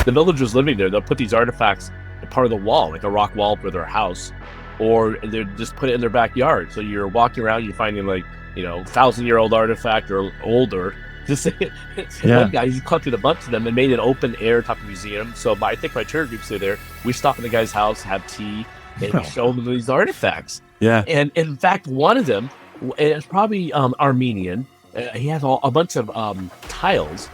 the villagers living there, they'll put these artifacts in part of the wall, like a rock wall for their house, or they just put it in their backyard. So you're walking around, you're finding 1,000-year-old artifact or older. One guy, he collected a bunch of them and made an open air type of museum. So I think my tour groups are there. We stop in the guy's house, have tea, and show them these artifacts. Yeah. And in fact, one of them, it's probably Armenian. He has a bunch of tiles.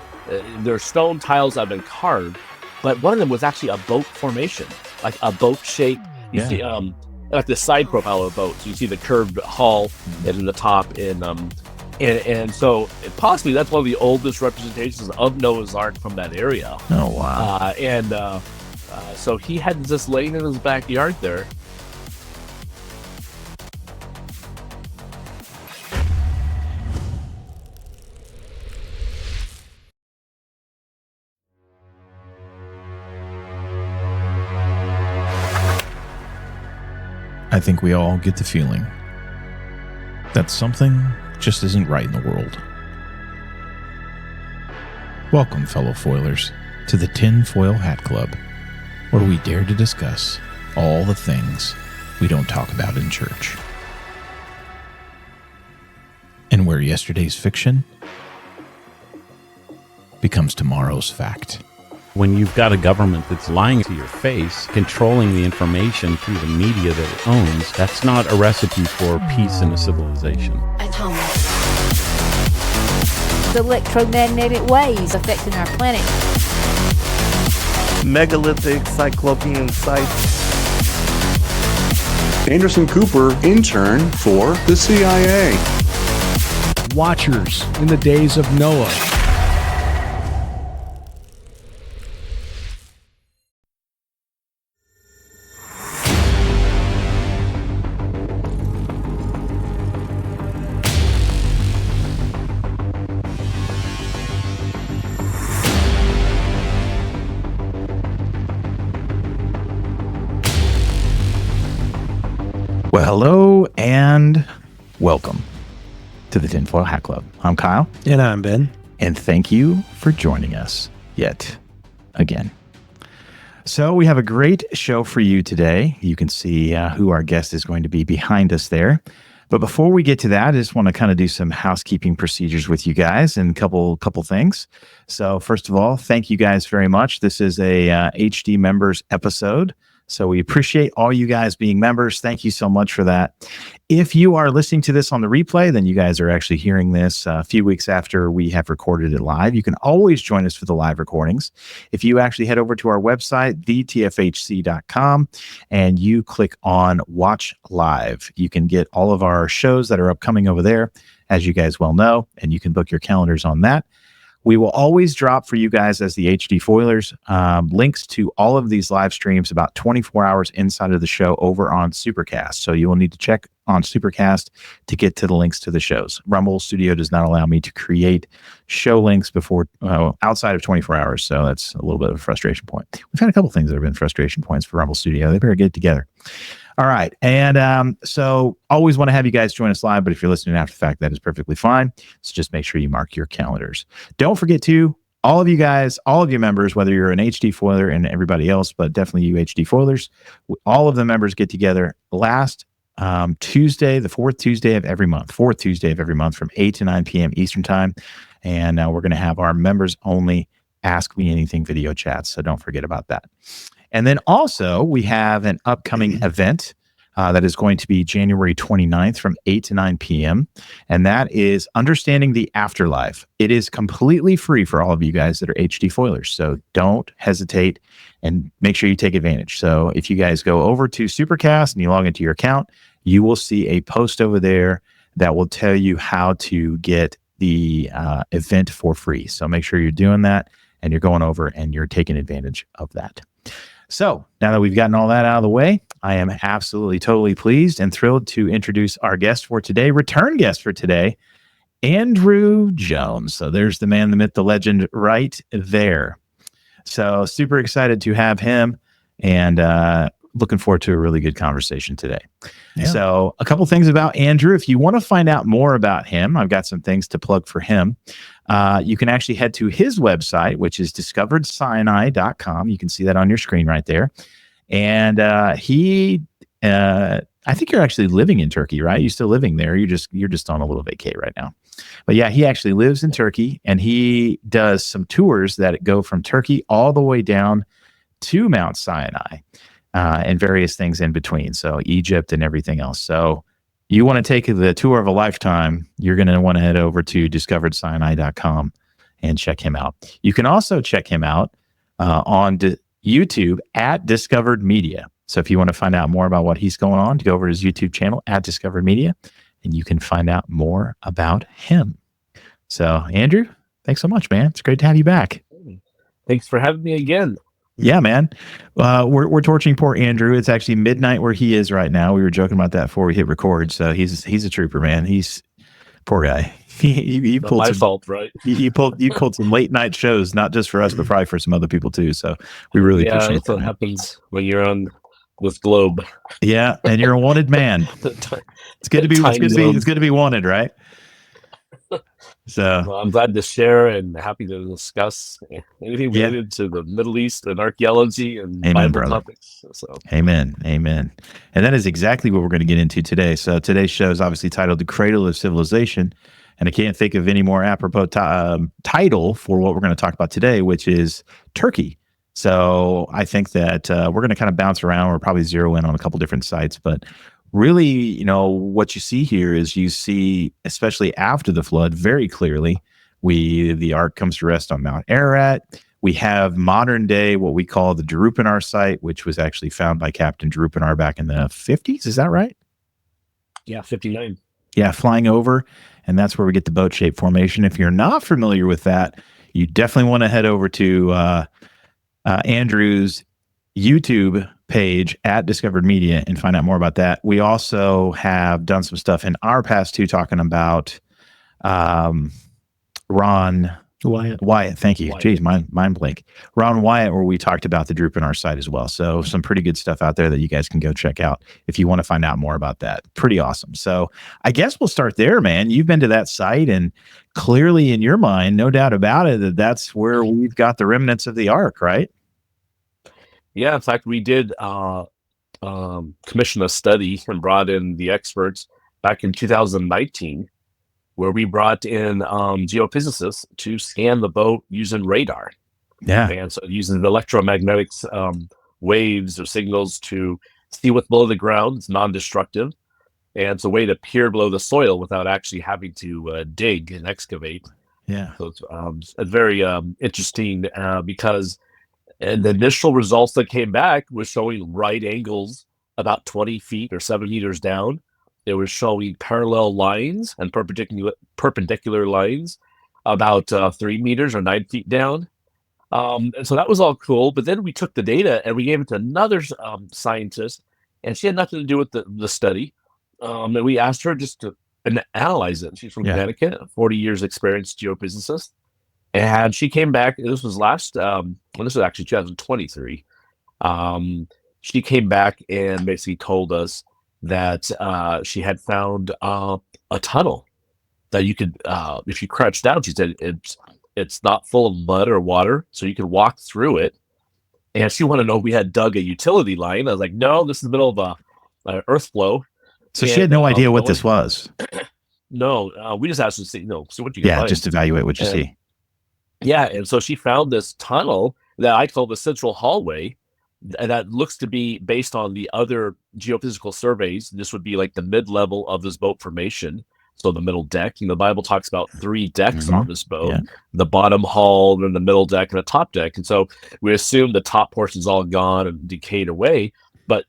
They're stone tiles that have been carved, but one of them was actually a boat formation, like a boat shape. You see, like the side profile of a boat. So you see the curved hull and in the top, and so possibly that's one of the oldest representations of Noah's Ark from that area. Oh wow! So he had this laying in his backyard there. I think we all get the feeling that something just isn't right in the world. Welcome, fellow foilers, to the Tinfoil Hat Club, where we dare to discuss all the things we don't talk about in church. And where yesterday's fiction becomes tomorrow's fact. When you've got a government that's lying to your face, controlling the information through the media that it owns, that's not a recipe for peace in a civilization. Atomic. The electromagnetic waves affecting our planet. Megalithic cyclopean sites. Anderson Cooper, intern for the CIA. Watchers in the days of Noah. Well, hello and welcome to the Tinfoil Hat Club. I'm Kyle. And I'm Ben. And thank you for joining us yet again. So we have a great show for you today. You can see who our guest is going to be behind us there. But before we get to that, I just want to kind of do some housekeeping procedures with you guys and a couple things. So first of all, thank you guys very much. This is a HD members episode. So we appreciate all you guys being members. Thank you so much for that. If you are listening to this on the replay, then you guys are actually hearing this a few weeks after we have recorded it live. You can always join us for the live recordings. If you actually head over to our website, thetfhc.com, and you click on Watch Live, you can get all of our shows that are upcoming over there, as you guys well know, and you can book your calendars on that. We will always drop for you guys as the HD Foilers links to all of these live streams about 24 hours inside of the show over on Supercast. So you will need to check on Supercast to get to the links to the shows. Rumble Studio does not allow me to create show links before outside of 24 hours. So that's a little bit of a frustration point. We've had a couple things that have been frustration points for Rumble Studio. They better get it together. All right. And so always want to have you guys join us live, but if you're listening after the fact, that is perfectly fine. So just make sure you mark your calendars. Don't forget to, all of you guys, all of you members, whether you're an HD foiler and everybody else, but definitely you HD foilers, all of the members get together last Tuesday, the fourth Tuesday of every month from 8 to 9 p.m. Eastern time. And we're going to have our members only Ask Me Anything video chats. So don't forget about that. And then also we have an upcoming event that is going to be January 29th from 8 to 9 p.m. And that is Understanding the Afterlife. It is completely free for all of you guys that are HD foilers. So don't hesitate and make sure you take advantage. So if you guys go over to Supercast and you log into your account, you will see a post over there that will tell you how to get the event for free. So make sure you're doing that and you're going over and you're taking advantage of that. So now that we've gotten all that out of the way, I am absolutely totally pleased and thrilled to introduce our guest for today, return guest for today, Andrew Jones. So there's the man, the myth, the legend right there. So super excited to have him. And looking forward to a really good conversation today. Yeah. So a couple things about Andrew. If you want to find out more about him, I've got some things to plug for him. You can actually head to his website, which is discoveredsinai.com. You can see that on your screen right there. And I think you're actually living in Turkey, right? You're still living there. You're just on a little vacay right now. But yeah, he actually lives in Turkey, and he does some tours that go from Turkey all the way down to Mount Sinai, and various things in between. So Egypt and everything else. So you want to take the tour of a lifetime, you're going to want to head over to discoveredsinai.com and check him out. You can also check him out on YouTube at Discovered Media. So if you want to find out more about what he's going on, go over to his YouTube channel at Discovered Media, and you can find out more about him. So Andrew, thanks so much, man. It's great to have you back. Thanks for having me again. Yeah, man. We're torching poor Andrew. It's actually midnight where he is right now. We were joking about that before we hit record. So he's a trooper, man. He's poor guy. He Not pulled my some, fault, right? you pulled some late night shows, not just for us, but probably for some other people too. So we really appreciate that's that. what Man. happens when you're on this globe. Yeah, and you're a wanted man. It's good to be. It's good to be wanted, right? So well, I'm glad to share and happy to discuss anything related to the Middle East and archaeology and Amen, Bible brother. topics. So Amen. And that is exactly what we're going to get into today. So today's show is obviously titled "The Cradle of Civilization," and I can't think of any more apropos title for what we're going to talk about today, which is Turkey. So I think that we're going to kind of bounce around. We'll probably zero in on a couple different sites, but really, what you see here is you see, especially after the flood, very clearly, the ark comes to rest on Mount Ararat. We have modern day, what we call the Durupınar site, which was actually found by Captain Durupınar back in the 50s. Is that right? yeah, 59. Yeah, flying over. And that's where we get the boat shape formation. If you're not familiar with that, you definitely want to head over to Andrew's YouTube page at Discovered Media and find out more about that. We also have done some stuff in our past too, talking about Ron Wyatt. Thank you. Wyatt. Jeez, mind blank. Ron Wyatt, where we talked about the Durupınar site as well. So some pretty good stuff out there that you guys can go check out if you want to find out more about that. Pretty awesome. So I guess we'll start there, man. You've been to that site, and clearly in your mind, no doubt about it, that's where we've got the remnants of the ark, right? Yeah, in fact, we did commission a study and brought in the experts back in 2019, where we brought in geophysicists to scan the boat using radar. Yeah. And so using the electromagnetic waves or signals to see what's below the ground. It's non-destructive. And it's a way to peer below the soil without actually having to dig and excavate. Yeah. So it's very interesting because and the initial results that came back was showing right angles about 20 feet or 7 meters down. It was showing parallel lines and perpendicular lines about 3 meters or 9 feet down. And so that was all cool. But then we took the data and we gave it to another scientist, and she had nothing to do with the study. And we asked her just to analyze it. She's from Connecticut, 40 years experienced geophysicist. And she came back. This was this was actually 2023. She came back and basically told us that she had found a tunnel that you could, if you crouched down, she said it's not full of mud or water, so you could walk through it. And she wanted to know if we had dug a utility line. I was like, no, this is the middle of a earth flow. So she had no idea what this was. No, we just asked her to see, so what you can find. Just evaluate what you see. Yeah, and so she found this tunnel that I call the central hallway, and that looks to be based on the other geophysical surveys. This would be like the mid-level of this boat formation, so the middle deck. The Bible talks about 3 decks on this boat: the bottom hull, then the middle deck, and the top deck. And so we assume the top portion's all gone and decayed away. But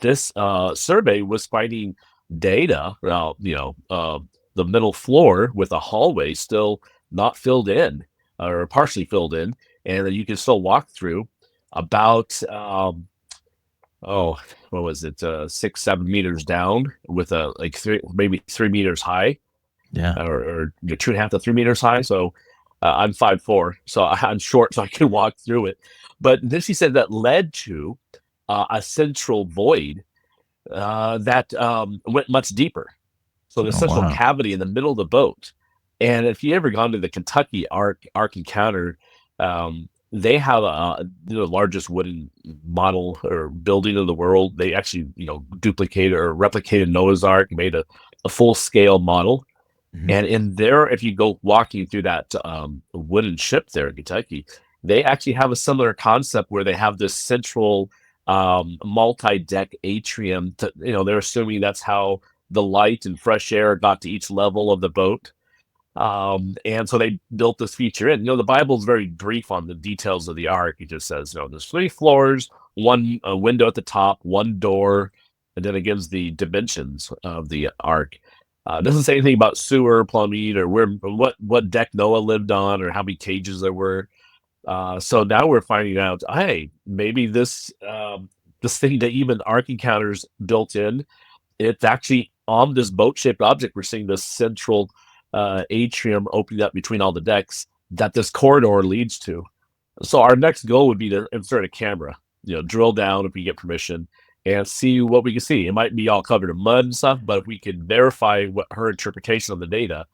this survey was finding data, the middle floor with a hallway still not filled in, or partially filled in, and that you can still walk through about what was it, 6-7 meters down with a maybe 3 meters high, or 2.5 to 3 meters high. So I'm 5'4", so I'm short, so I can walk through it. But then she said that led to a central void that went much deeper. So the central wow. cavity in the middle of the boat. And if you ever gone to the Kentucky Ark Encounter, they have the largest wooden model or building in the world. They actually, duplicated or replicated Noah's Ark, made a full scale model. Mhm. And in there, if you go walking through that wooden ship there in Kentucky, they actually have a similar concept where they have this central multi-deck atrium. They're assuming that's how the light and fresh air got to each level of the boat. And so they built this feature in. The Bible's very brief on the details of the ark. It just says, there's 3 floors, one window at the top, one door, and then it gives the dimensions of the ark. It doesn't say anything about sewer, plumbing, or what deck Noah lived on, or how many cages there were. So now we're finding out, hey, maybe this thing that even Ark Encounters built in, it's actually on this boat-shaped object. We're seeing this central atrium opening up between all the decks that this corridor leads to. So our next goal would be to insert a camera, drill down if we get permission and see what we can see. It might be all covered in mud and stuff, but if we can verify what her interpretation of the data,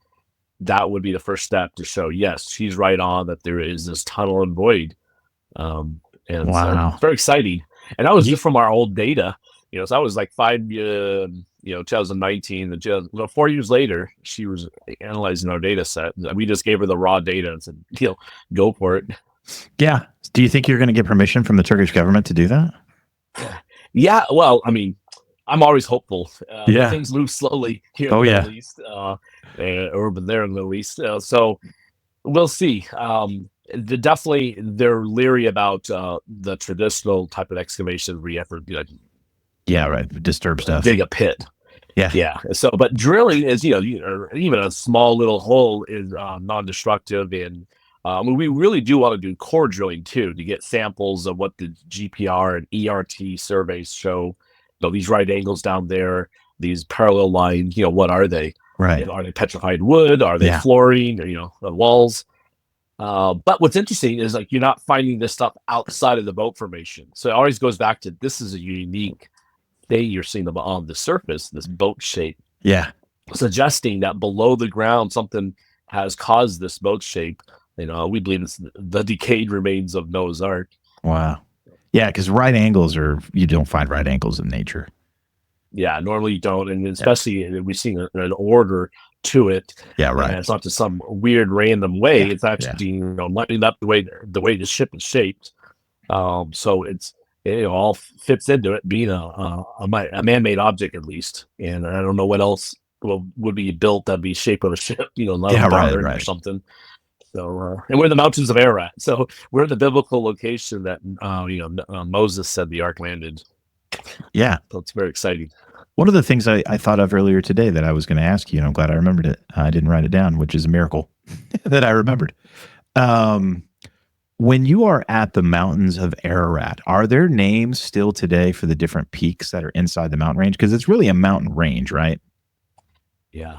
that would be the first step to show, yes, she's right on, that there is this tunnel and void. And Wow. so it's very exciting. And that was just from our old data. So that was like 2019. And 4 years later, she was analyzing our data set. We just gave her the raw data and said, go for it. Yeah. Do you think you're going to get permission from the Turkish government to do that? Yeah. Well, I mean, I'm always hopeful. Yeah. Things move slowly here in the Middle East, or there in the Middle East. So we'll see. Definitely, they're leery about the traditional type of excavation where you have to, Yeah, right. Disturb stuff. dig a pit. Yeah. So, but drilling is, or even a small little hole is non-destructive, and we really do want to do core drilling too to get samples of what the GPR and ERT surveys show. These right angles down there, these parallel lines. What are they? Right. Are they petrified wood? Are they flooring? Or, the walls? But what's interesting is you're not finding this stuff outside of the boat formation. So it always goes back to, this is a unique thing you're seeing on the surface, this boat shape. Yeah. Suggesting that below the ground something has caused this boat shape. We believe it's the decayed remains of Noah's Ark. Wow. Yeah, because right angles you don't find right angles in nature. Yeah, normally you don't, and especially we're seeing an order to it. Yeah, right. And it's not just some weird random way. It's actually lining up the way the ship is shaped. So it all fits into it being a man-made object at least. And I don't know what else would be built that'd be shape of a ship. Not a barn or something. So and we're in the mountains of Ararat. So we're in the biblical location that Moses said the ark landed. Yeah. So it's very exciting. One of the things I thought of earlier today that I was going to ask you, and I'm glad I remembered it. I didn't write it down, which is a miracle that I remembered. When you are at the mountains of Ararat, are there names still today for the different peaks that are inside the mountain range? Because it's really a mountain range, right? Yeah.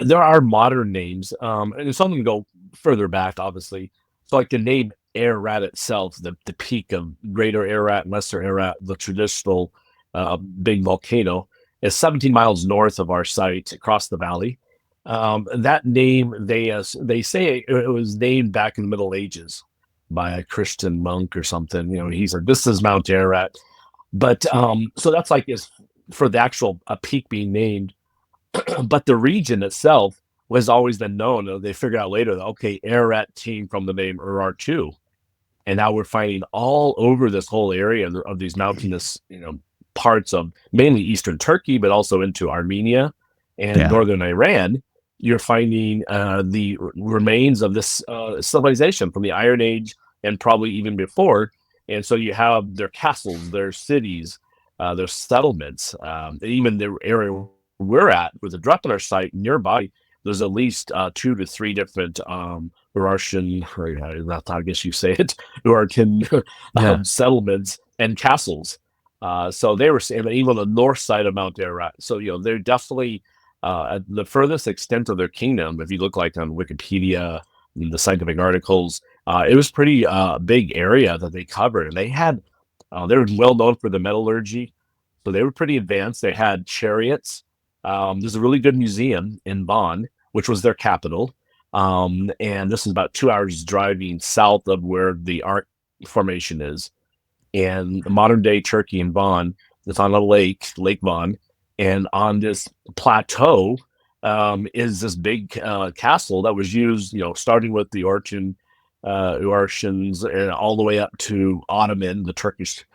There are modern names, and some of them go further back, obviously. So the name Ararat itself, the peak of Greater Ararat, Lesser Ararat, the traditional big volcano, is 17 miles north of our site across the valley. That name, they say it was named back in the Middle Ages by a Christian monk or something. He said, this is Mount Ararat. But so that's is for the actual peak being named. But the region itself was always been known. They figured out later that, okay, Ararat came from the name Urartu. And now we're finding all over this whole area of these mountainous, parts of mainly eastern Turkey, but also into Armenia and northern Iran. You're finding the remains of this civilization from the Iron Age and probably even before. And so you have their castles, their cities, their settlements, even the area we're at with the Durupınar site nearby. There's at least 2 to 3 different Urartian, or that's how I guess you say it, Urartian settlements and castles. So they were saying even on the north side of Mount Ararat. So they're definitely at the furthest extent of their kingdom. If you look on Wikipedia, the scientific articles, it was pretty big area that they covered, and they had They were well known for the metallurgy, so they were pretty advanced. They had chariots. There's a really good museum in Bonn, which was their capital. And this is about 2 hours driving south of where the Ark Formation is. And the modern day Turkey in Bonn, it's on a lake, Lake Bonn, and on this plateau is this big castle that was used, starting with the Urartians and all the way up to Ottoman, the Turkish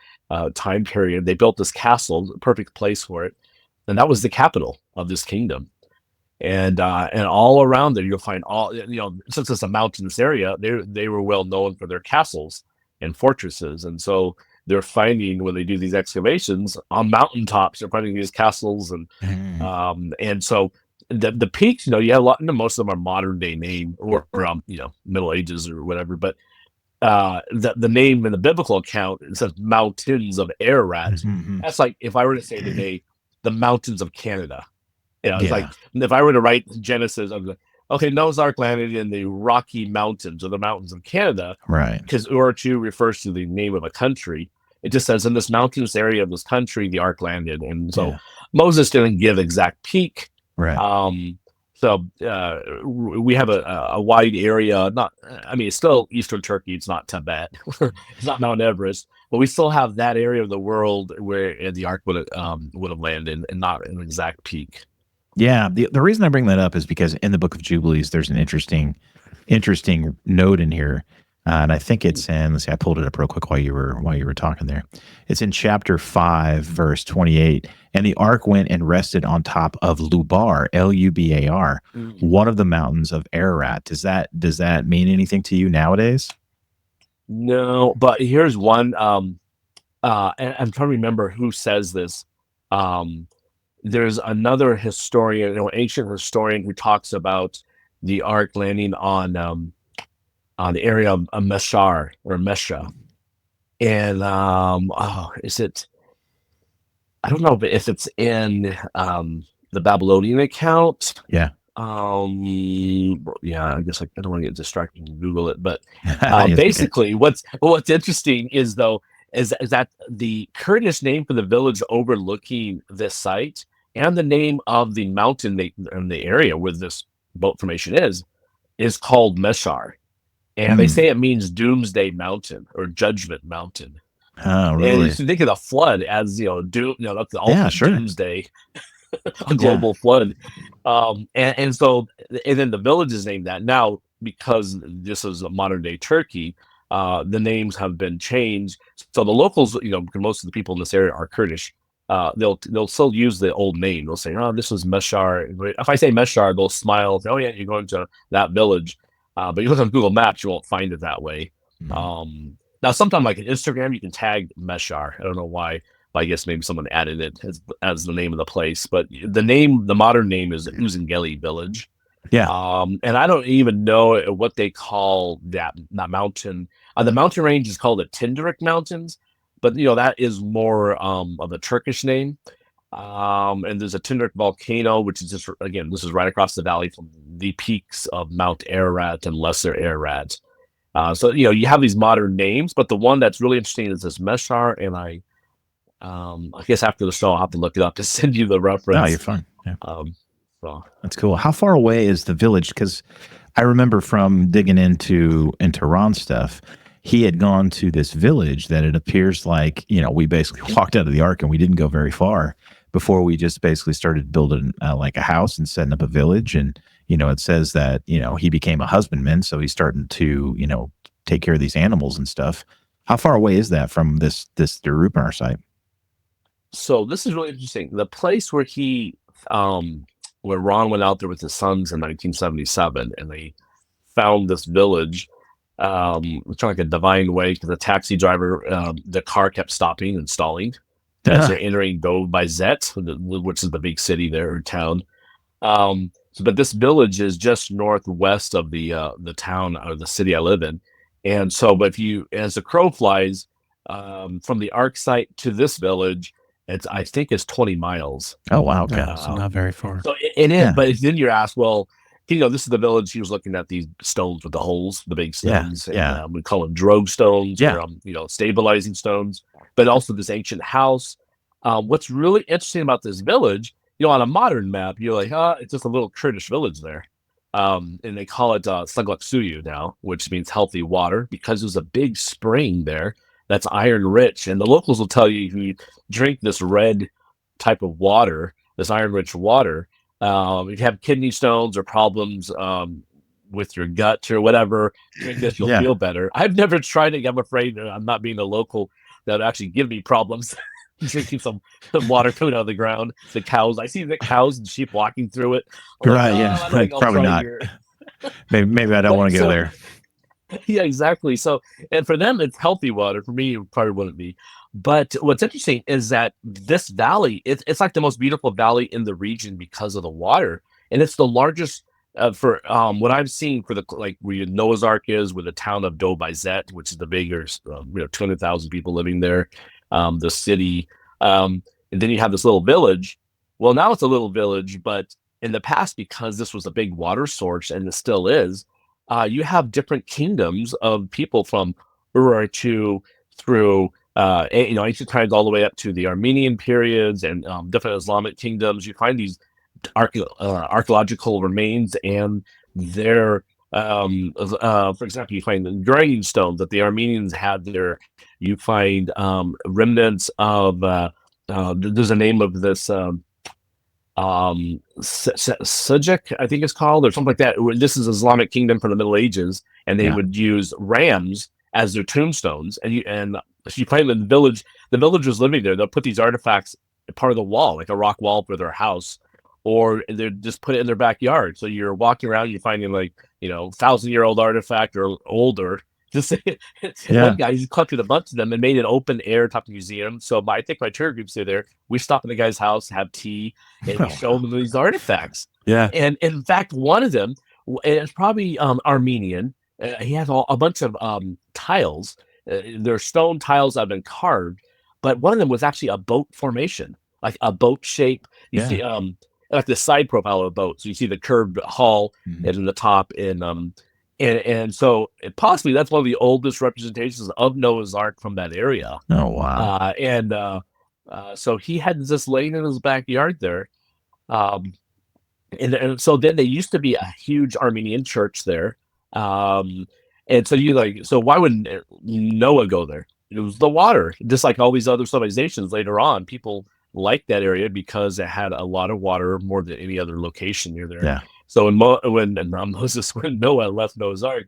time period. They built this castle, perfect place for it, and that was the capital of this kingdom. And all around there, you'll find since it's a mountainous area, they were well known for their castles and fortresses, and so they're finding when they do these excavations on mountaintops, they're finding these castles, and so the peaks, you have a lot. Most of them are modern day name or Middle Ages or whatever, but the name in the biblical account, it says mountains of Ararat. That's like if I were to say today the mountains of Canada. It's like if I were to write Genesis, I'm like, okay, Noah's Ark landed in the Rocky Mountains or the mountains of Canada, right? Because Ur-2 refers to the name of a country. It just says in this mountainous area of this country, the Ark landed, and so Moses didn't give exact peak. Right. So we have a wide area. It's still Eastern Turkey. It's not Tibet. It's not Mount Everest, but we still have that area of the world where the Ark would have landed, and not an exact peak. Yeah, the reason I bring that up is because in the Book of Jubilees, there's an interesting note in here, and I think it's in. Let's see, I pulled it up real quick while you were talking there. It's in chapter 5, verse 28, and the ark went and rested on top of Lubar, Lubar, one of the mountains of Ararat. Does that mean anything to you nowadays? No, but here's one. And I'm trying to remember who says this. There's another historian, ancient historian, who talks about the ark landing on the area of Meshar or Mesha, and is it? I don't know if it's in the Babylonian account. Yeah. I guess I don't want to get distracted and Google it, but Yes, basically, what's interesting is that the Kurdish name for the village overlooking this site and the name of the mountain in the area where this boat formation is called Meshar. And they say it means Doomsday Mountain or Judgment Mountain. Oh, really? And you should think of the flood as, doom, that's the ultimate doomsday, a global flood. And so, and then the village is named that. Now, because this is a modern day Turkey, the names have been changed. So the locals, most of the people in this area are Kurdish. They'll still use the old name. They'll say, "Oh, this was Meshar." If I say Meshar, they'll smile. Say, "Oh yeah, you're going to that village." But you look on Google Maps, you won't find it that way. Now, sometime like on Instagram, you can tag Meshar. I don't know why. But I guess maybe someone added it as the name of the place. But the modern name is Uzungeli Village. Yeah. And I don't even know what they call that mountain. The mountain range is called the Tindarik Mountains, but that is more of a Turkish name. And there's a Tindarik volcano, which is just, again, this is right across the valley from the peaks of Mount Ararat and Lesser Ararat. So you have these modern names, but the one that's really interesting is this Meshar, and I guess after the show I'll have to look it up to send you the reference. No, you're fine. Yeah. So that's cool. How far away is the village? Because I remember from digging into Ron's stuff, he had gone to this village that it appears like, we basically walked out of the ark and we didn't go very far before we just basically started building like a house and setting up a village. And, it says that, he became a husbandman. So he's starting to, take care of these animals and stuff. How far away is that from this Durupınar site? So this is really interesting. The place where where Ron went out there with his sons in 1977, and they found this village. It's kind of like a divine way, because the taxi driver, the car kept stopping and stalling as they're entering Go by Zet, which is the big city there, or town. But this village is just northwest of the town or the city I live in, and so, but as the crow flies, from the Ark site to this village, I think it's 20 miles. Oh wow, okay, so not very far. So it is, but then you're asked, well, this is the village. He was looking at these stones with the holes, the big Yeah, stones. yeah. And, we call them Droge stones, Yeah. or stabilizing stones. But also this ancient house. What's really interesting about this village, on a modern map, you're like, it's just a little Kurdish village there. And they call it Suyu now, which means healthy water, because there's a big spring there that's iron rich. And the locals will tell you, if you drink this red type of water, this iron rich water, if you have kidney stones or problems with your gut or whatever, drink this, you'll Yeah. feel better. I've never tried it. I'm afraid I'm not being a local that would actually give me problems. Drinking some water coming out of the ground. The cows, I see the cows and sheep walking through it. I'm like, Right, yeah. I don't think I'll Probably try not. here. Maybe I don't want to go So- there. Yeah, exactly. So, and for them, it's healthy water. For me, it probably wouldn't be. But what's interesting is that this valley, it's like the most beautiful valley in the region because of the water, and it's the largest for what I've seen for the where Noah's Ark is, with the town of Dobizet, which is the bigger, 200,000 people living there, the city, and then you have this little village. Well, now it's a little village, but in the past, because this was a big water source, and it still is. You have different kingdoms of people from Urartu through ancient times all the way up to the Armenian periods and different Islamic kingdoms. You find these archaeological remains, and they're for example, you find the dragon stones that the Armenians had there. You find remnants of there's a name of this Sujuk, I think it's called, or something like that. This is Islamic kingdom from the Middle Ages, and they would use rams as their tombstones. And if you find in the village, the villagers living there, they'll put these artifacts part of the wall, like a rock wall for their house, or they just put it in their backyard. So you're walking around, you're finding 1,000-year-old artifact or older. Just one guy, he collected a bunch of them and made an open air type of museum. So I think my tour groups are there. We stop in the guy's house, have tea, and we show them these artifacts. Yeah. And in fact, one of them, it's probably Armenian. He has a bunch of tiles. They're stone tiles that have been carved, but one of them was actually a boat formation, like a boat shape. You see, like the side profile of a boat. So you see the curved hull and in the top, and so possibly that's one of the oldest representations of Noah's Ark from that area. Oh, wow. So he had this laying in his backyard there. And so then there used to be a huge Armenian church there. And so why wouldn't Noah go there? It was the water, just like all these other civilizations later on. People liked that area because it had a lot of water, more than any other location near there. Yeah. So when Noah left Noah's Ark,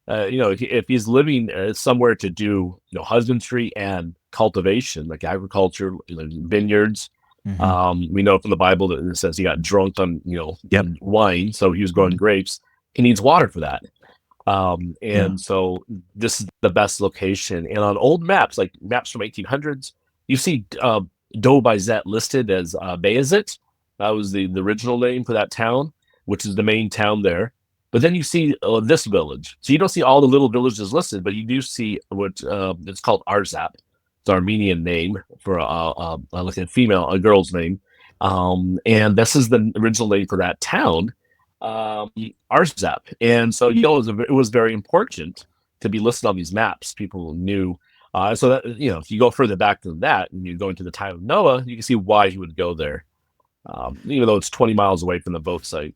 if he's living somewhere to do husbandry and cultivation, like agriculture, vineyards. We know from the Bible that it says he got drunk on wine, so he was growing grapes. He needs water for that. So this is the best location. And on old maps, like maps from 1800s, you see Dobizet listed as Bayezid. That was the original name for that town, which is the main town there. But then you see this village. So you don't see all the little villages listed, but you do see what it's called Arzap. It's an Armenian name for like a girl's name. And this is the original name for that town, Arzap. And so it was very important to be listed on these maps. People knew. So that if you go further back than that, and you go into the time of Noah, you can see why he would go there, even though it's 20 miles away from the boat site.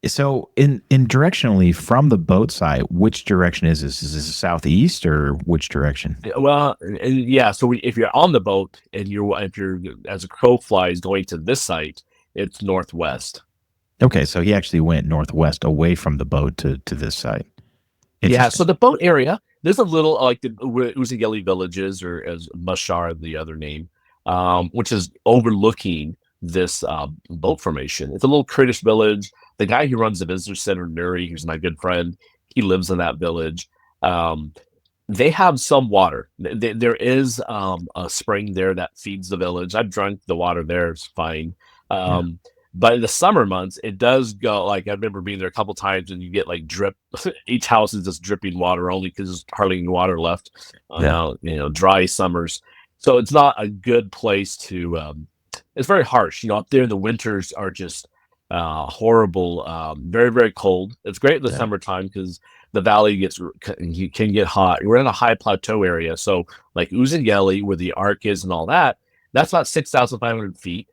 So in directionally from the boat site, which direction is this? Is this southeast or which direction? Well, yeah. So if you're on the boat and if you're as a crow flies going to this site, it's northwest. Okay, so he actually went northwest away from the boat to this site. Yeah. So the boat area, there's a little like the Uzigeli villages, or as Mashar, the other name, which is overlooking this boat formation. It's a little Kurdish village. The guy who runs the visitor center, Nuri, who's my good friend, he lives in that village. They have some water. There is a spring there that feeds the village. I've drunk the water there. It's fine. But in the summer months, it does go, like, I remember being there a couple times, and you get like drip. Each house is just dripping water only because there's hardly any water left. Dry summers. So it's not a good place to, it's very harsh. Up there, the winters are just horrible, very, very cold. It's great in the summertime because the valley you can get hot. We're in a high plateau area. So like Uzungeli, where the Ark is and all that, that's about 6,500 feet.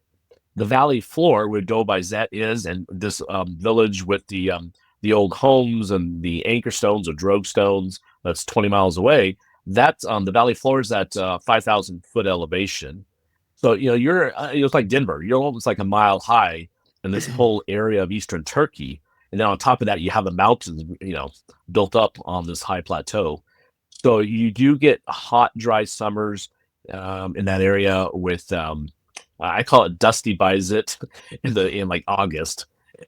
The valley floor where Dobai Zet is, and this village with the old homes and the anchor stones or drogue stones, that's 20 miles away. That's the valley floor is at 5,000 foot elevation. So you're it's like Denver. You're almost like a mile high in this whole area of eastern Turkey, and then on top of that, you have the mountains, built up on this high plateau. So you do get hot, dry summers in that area with I call it dusty Bayezid in like August.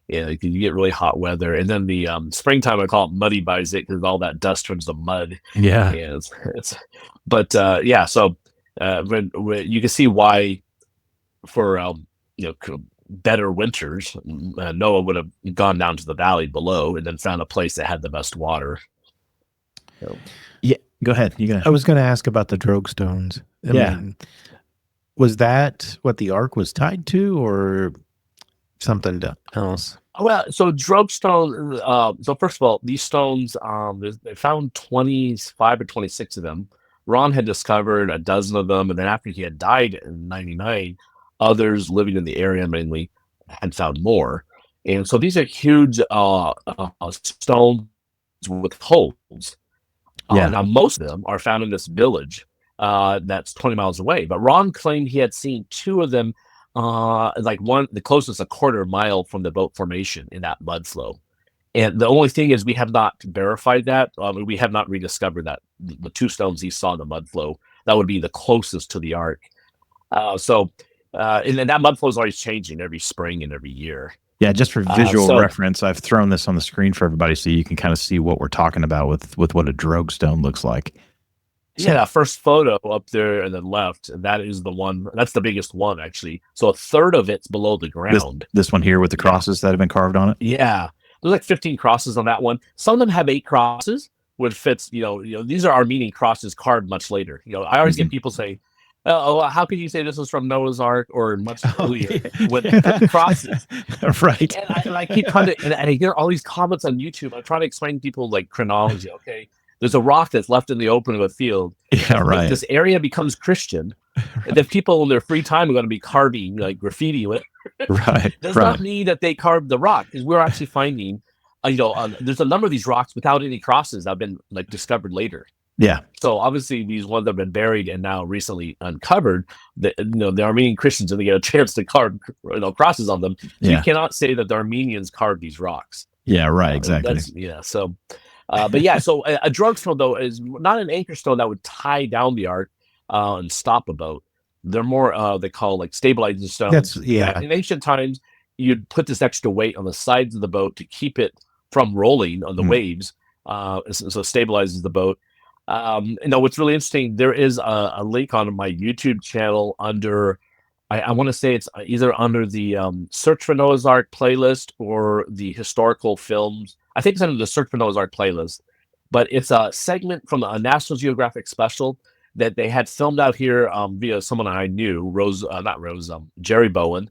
Yeah, you get really hot weather, and then the springtime I call it muddy Bayezid because all that dust turns to mud. Yeah, but yeah. So when you can see why for better winters, Noah would have gone down to the valley below and then found a place that had the best water. So. Yeah, go ahead. I was going to ask about the drogue stones. I mean, was that what the Ark was tied to, or something else? Well, so drogue stone. So first of all, these stones, they found 25 or 26 of them. Ron had discovered a dozen of them, and then after he had died in '99, others living in the area mainly had found more. And so these are huge stones with holes. Now most of them are found in this village that's 20 miles away. But Ron claimed he had seen two of them, the closest a quarter mile from the boat formation in that mud flow. And the only thing is we have not verified that. We have not rediscovered that the two stones he saw in the mud flow, that would be the closest to the Ark. And then that mud flow is always changing every spring and every year. Yeah, just for visual reference, I've thrown this on the screen for everybody so you can kind of see what we're talking about with what a drogue stone looks like. Yeah, that first photo up there on the left, that is the one. That's the biggest one, actually. So a third of it's below the ground. This one here with the crosses that have been carved on it? Yeah. There's like 15 crosses on that one. Some of them have 8 crosses, which fits, these are Armenian crosses carved much later. I always get people say, how could you say this was from Noah's Ark or much earlier with crosses? Right. And I keep trying to, and I hear all these comments on YouTube. I'm trying to explain to people like chronology. Okay, there's a rock that's left in the open of a field. Yeah, right. This area becomes Christian. And if people in their free time are going to be carving like graffiti, right, does not mean that they carved the rock, because we're actually finding, there's a number of these rocks without any crosses that have been like discovered later. Yeah. So obviously these ones that have been buried and now recently uncovered, the Armenian Christians didn't get a chance to carve crosses on them. So you cannot say that the Armenians carved these rocks. Yeah, right, exactly. So, but yeah, so a drogue stone though is not an anchor stone that would tie down the Ark and stop a boat. They're more they call like stabilizing stones. In ancient times, you'd put this extra weight on the sides of the boat to keep it from rolling on the waves, so it stabilizes the boat. What's really interesting, there is a link on my YouTube channel under, I want to say it's either under the Search for Noah's Ark playlist or the historical films. I think it's under the Search for Noah's Ark playlist, but it's a segment from a National Geographic special that they had filmed out here via someone I knew, Jerry Bowen.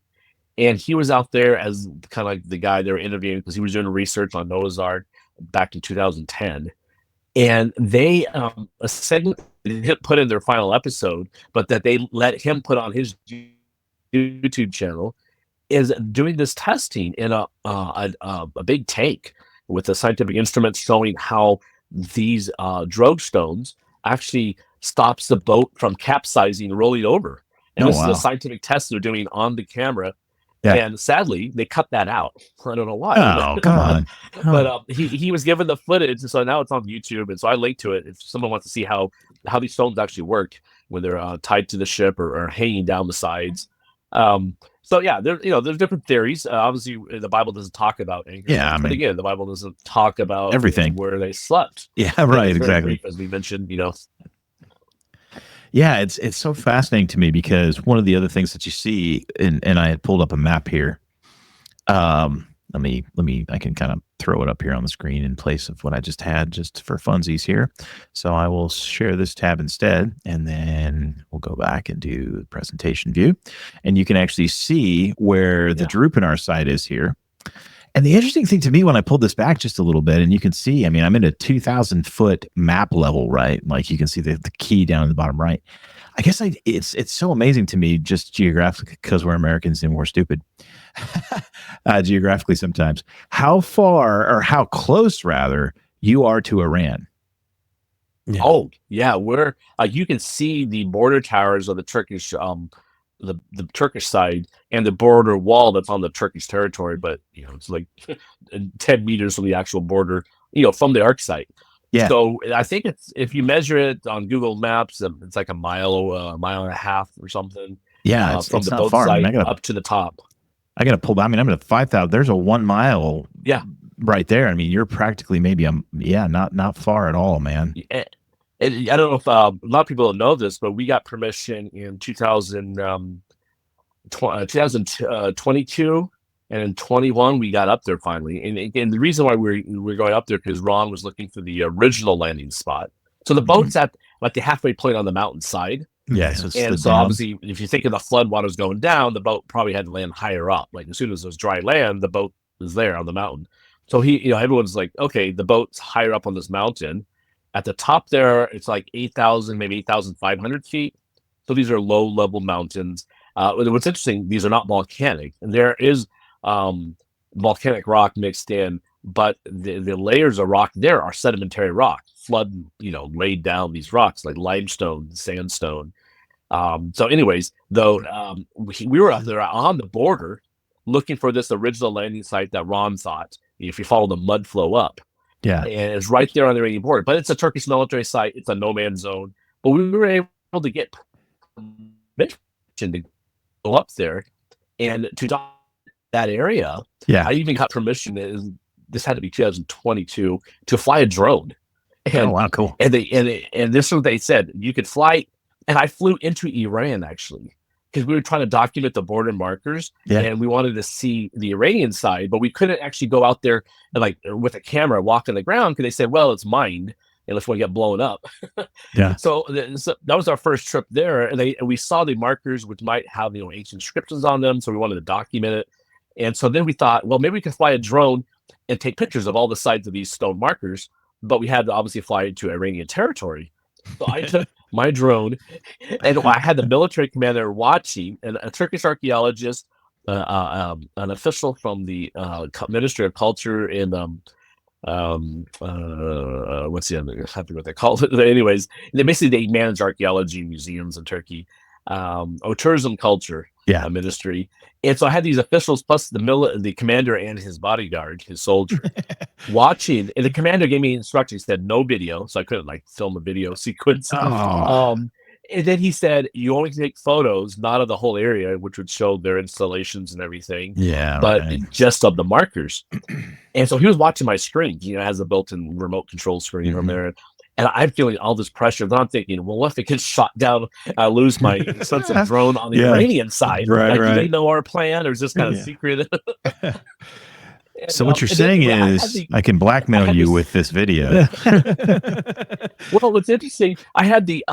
And he was out there as kind of like the guy they were interviewing because he was doing research on Noah's Ark back in 2010. And they a segment they didn't put in their final episode, but that they let him put on his YouTube channel, is doing this testing in a big tank with the scientific instruments showing how these drogue stones actually stops the boat from capsizing and rolling over. And this is a scientific test they're doing on the camera. Yeah. And sadly, they cut that out. I don't know why. Oh, come on. But he was given the footage, so now it's on YouTube. And so I linked to it if someone wants to see how these stones actually work when they're tied to the ship or hanging down the sides. So yeah, there's different theories. Obviously, the Bible doesn't talk about anchor. Yeah, but again, the Bible doesn't talk about everything where they slept. Yeah, right, exactly. Brief, as we mentioned, Yeah, it's so fascinating to me because one of the other things that you see, and I had pulled up a map here. Let me I can kind of throw it up here on the screen in place of what I just had, just for funsies here. So I will share this tab instead, and then we'll go back and do the presentation view, and you can actually see where the Durupınar site is here. And the interesting thing to me when I pulled this back just a little bit, and you can see, I mean, I'm in a 2,000-foot map level, right? Like you can see the key down in the bottom right. I guess it's so amazing to me just geographically because we're Americans and we're stupid geographically sometimes. How far or how close rather you are to Iran? Yeah. Oh yeah, we're you can see the border towers of the Turkish side and the border wall that's on the Turkish territory, but it's like 10 meters from the actual border, from the arc site. Yeah. So I think it's, if you measure it on Google Maps, it's like a mile and a half or something. Yeah, from it's the not boat far. site up to the top. I got to pull back. I mean, I'm at 5,000. There's a 1 mile. Yeah. Right there. I mean, you're practically maybe not far at all, man. And I don't know if a lot of people know this, but we got permission in 2022, and in 21 we got up there finally. And again, the reason why we're going up there because Ron was looking for the original landing spot. So the boat's at like the halfway point on the mountainside. Yeah. So obviously, if you think of the flood waters going down, the boat probably had to land higher up. Like as soon as there's dry land, the boat is there on the mountain. So everyone's like, okay, the boat's higher up on this mountain. At the top there, it's like 8,000, maybe 8,500 feet. So these are low-level mountains. What's interesting, these are not volcanic. And there is volcanic rock mixed in, but the layers of rock there are sedimentary rock. Flood, laid down these rocks like limestone, sandstone. So anyways, though, we were out there on the border looking for this original landing site that Ron thought, if you follow the mud flow up. Yeah. And it's right there on the Iranian border. But it's a Turkish military site. It's a no-man's zone. But we were able to get permission to go up there and to dock that area. Yeah. I even got permission, this had to be 2022, to fly a drone. And, oh, wow, cool. And this is what they said. You could fly, and I flew into Iran, actually, because we were trying to document the border markers, and we wanted to see the Iranian side, but we couldn't actually go out there and with a camera walk on the ground because they said, well, it's mined unless we get blown up. Yeah. So that was our first trip there, and we saw the markers which might have ancient inscriptions on them, so we wanted to document it. And so then we thought, well, maybe we could fly a drone and take pictures of all the sides of these stone markers, but we had to obviously fly into Iranian territory. So I took my drone, and I had the military commander watching, and a Turkish archaeologist, an official from the Ministry of Culture in what's the other? I forget what they call it. Anyways, they manage archaeology museums in Turkey, tourism culture ministry. And so I had these officials plus the commander and his bodyguard, his soldier, watching. And the commander gave me instructions. He said no video, so I couldn't film a video sequence. And then he said, you only take photos, not of the whole area, which would show their installations and everything. Yeah. But just of the markers. And so he was watching my screen. It has a built-in remote control screen from there. And I'm feeling all this pressure. Then I'm thinking, well, what if it gets shot down? I lose my sense of drone on the Iranian side. Right, do they know our plan, or is this kind of secret? So what you're saying is I can blackmail you with this video. Well, what's interesting, I had the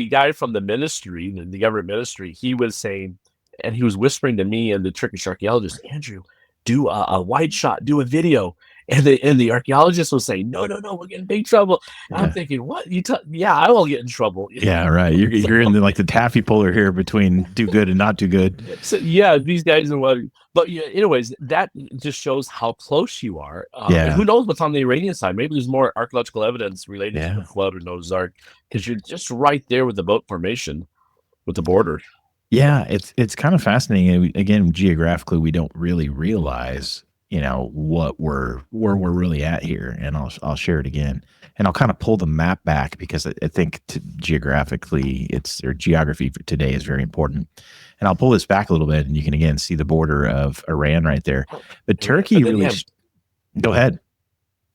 guy from the ministry, the government ministry, he was saying, and he was whispering to me and the Turkish archaeologist, Andrew, do a wide shot, do a video. And the archaeologist was saying, no, we're getting big trouble. And I'm thinking, what? I will get in trouble. Yeah, right. You're in the taffy puller here between do good and not do good. So, these guys are what. But anyways, that just shows how close you are. Who knows what's on the Iranian side? Maybe there's more archaeological evidence related to the flood or Noah's Ark, because you're just right there with the boat formation, with the border. Yeah, it's kind of fascinating. Again, geographically, we don't really realize where we're really at here, and I'll share it again, and I'll kind of pull the map back because I think geographically geography for today is very important, and I'll pull this back a little bit, and you can again see the border of Iran right there. But Turkey really. Go ahead.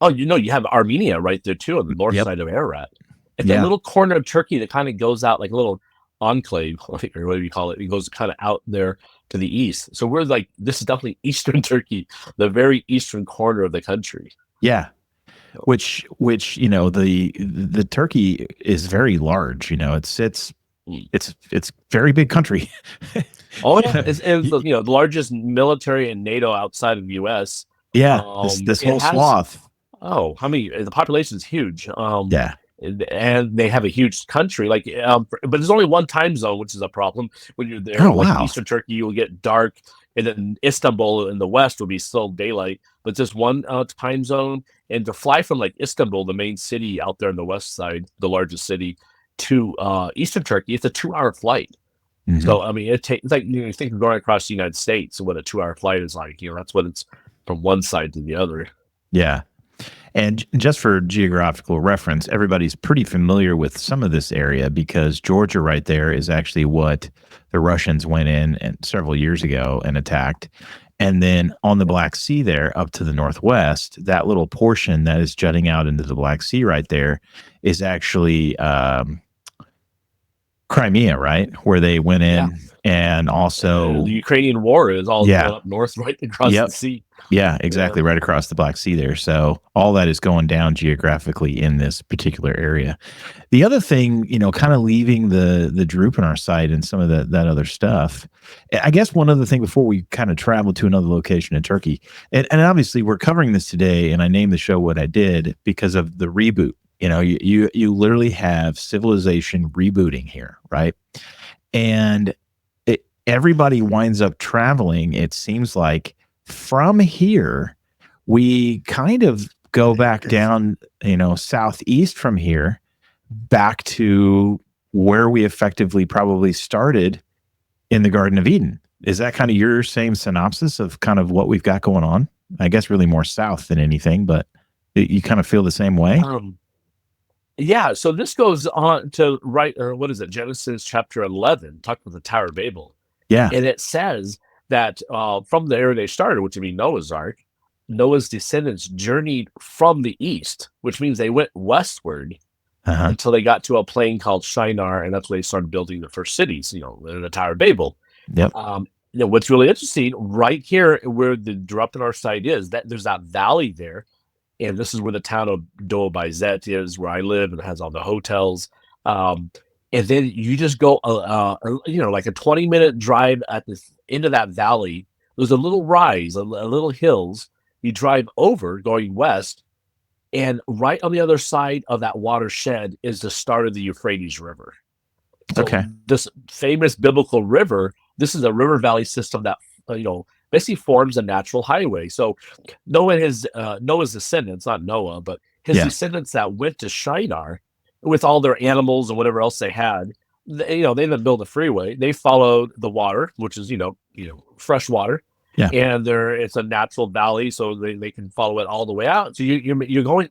Oh, you have Armenia right there too on the north side of Ararat. It's a little corner of Turkey that kind of goes out like a little enclave, or whatever you call it. It goes kind of out there to the east. So we're this is definitely eastern Turkey, the very eastern corner of the country. Yeah. Which the Turkey is very large. It sits It's very big country. Oh yeah, it's the largest military in NATO outside of the U.S. Yeah, this It whole has swath. how many? The population is huge. Yeah. And they have a huge country. But there's only one time zone, which is a problem when you're there. Oh, Like wow. Eastern Turkey, you'll get dark, and then Istanbul in the west will be still daylight. But just one time zone, and to fly from like Istanbul, the main city out there on the west side, the largest city, to Eastern Turkey, it's a 2-hour flight. Mhm. So I mean, it's like you think of going across the United States, what a 2-hour flight is like. That's what it's from one side to the other. Yeah. And just for geographical reference, everybody's pretty familiar with some of this area because Georgia right there is actually what the Russians went in and several years ago and attacked. And then on the Black Sea there up to the northwest, that little portion that is jutting out into the Black Sea right there is actually Crimea, right? Where they went in and also the Ukrainian war is all Yeah. going up north, right across Yep. the sea. Yeah, exactly. Right across the Black Sea there. So all that is going down geographically in this particular area. The other thing, kind of leaving the Durupınar site and some of that other stuff, I guess one other thing before we kind of travel to another location in Turkey, and obviously we're covering this today, and I named the show what I did because of the reboot. You literally have civilization rebooting here, right? And everybody winds up traveling, it seems like, from here, we kind of go back down, southeast from here, back to where we effectively probably started in the Garden of Eden. Is that kind of your same synopsis of kind of what we've got going on? I guess really more south than anything, but you kind of feel the same way? Yeah, so this goes on to Genesis chapter 11, talking about the Tower of Babel. Yeah. And it says that from the area they started, which would be Noah's Ark, Noah's descendants journeyed from the east, which means they went westward until they got to a plain called Shinar, and that's where they started building the first cities, the Tower of Babel. Yep. What's really interesting, right here where the Durupınar site is, that there's that valley there, and this is where the town of Doğu is, where I live, and it has all the hotels. And then you just go, like a 20-minute drive into that valley. There's a little rise, a little hills. You drive over going west, and right on the other side of that watershed is the start of the Euphrates River. So Okay. This famous biblical river, this is a river valley system that, basically forms a natural highway. So Noah's descendants, not Noah, but his descendants that went to Shinar, with all their animals and whatever else they had, they didn't build a freeway. They followed the water, which is, fresh water. Yeah. And it's a natural valley, so they can follow it all the way out. So you're going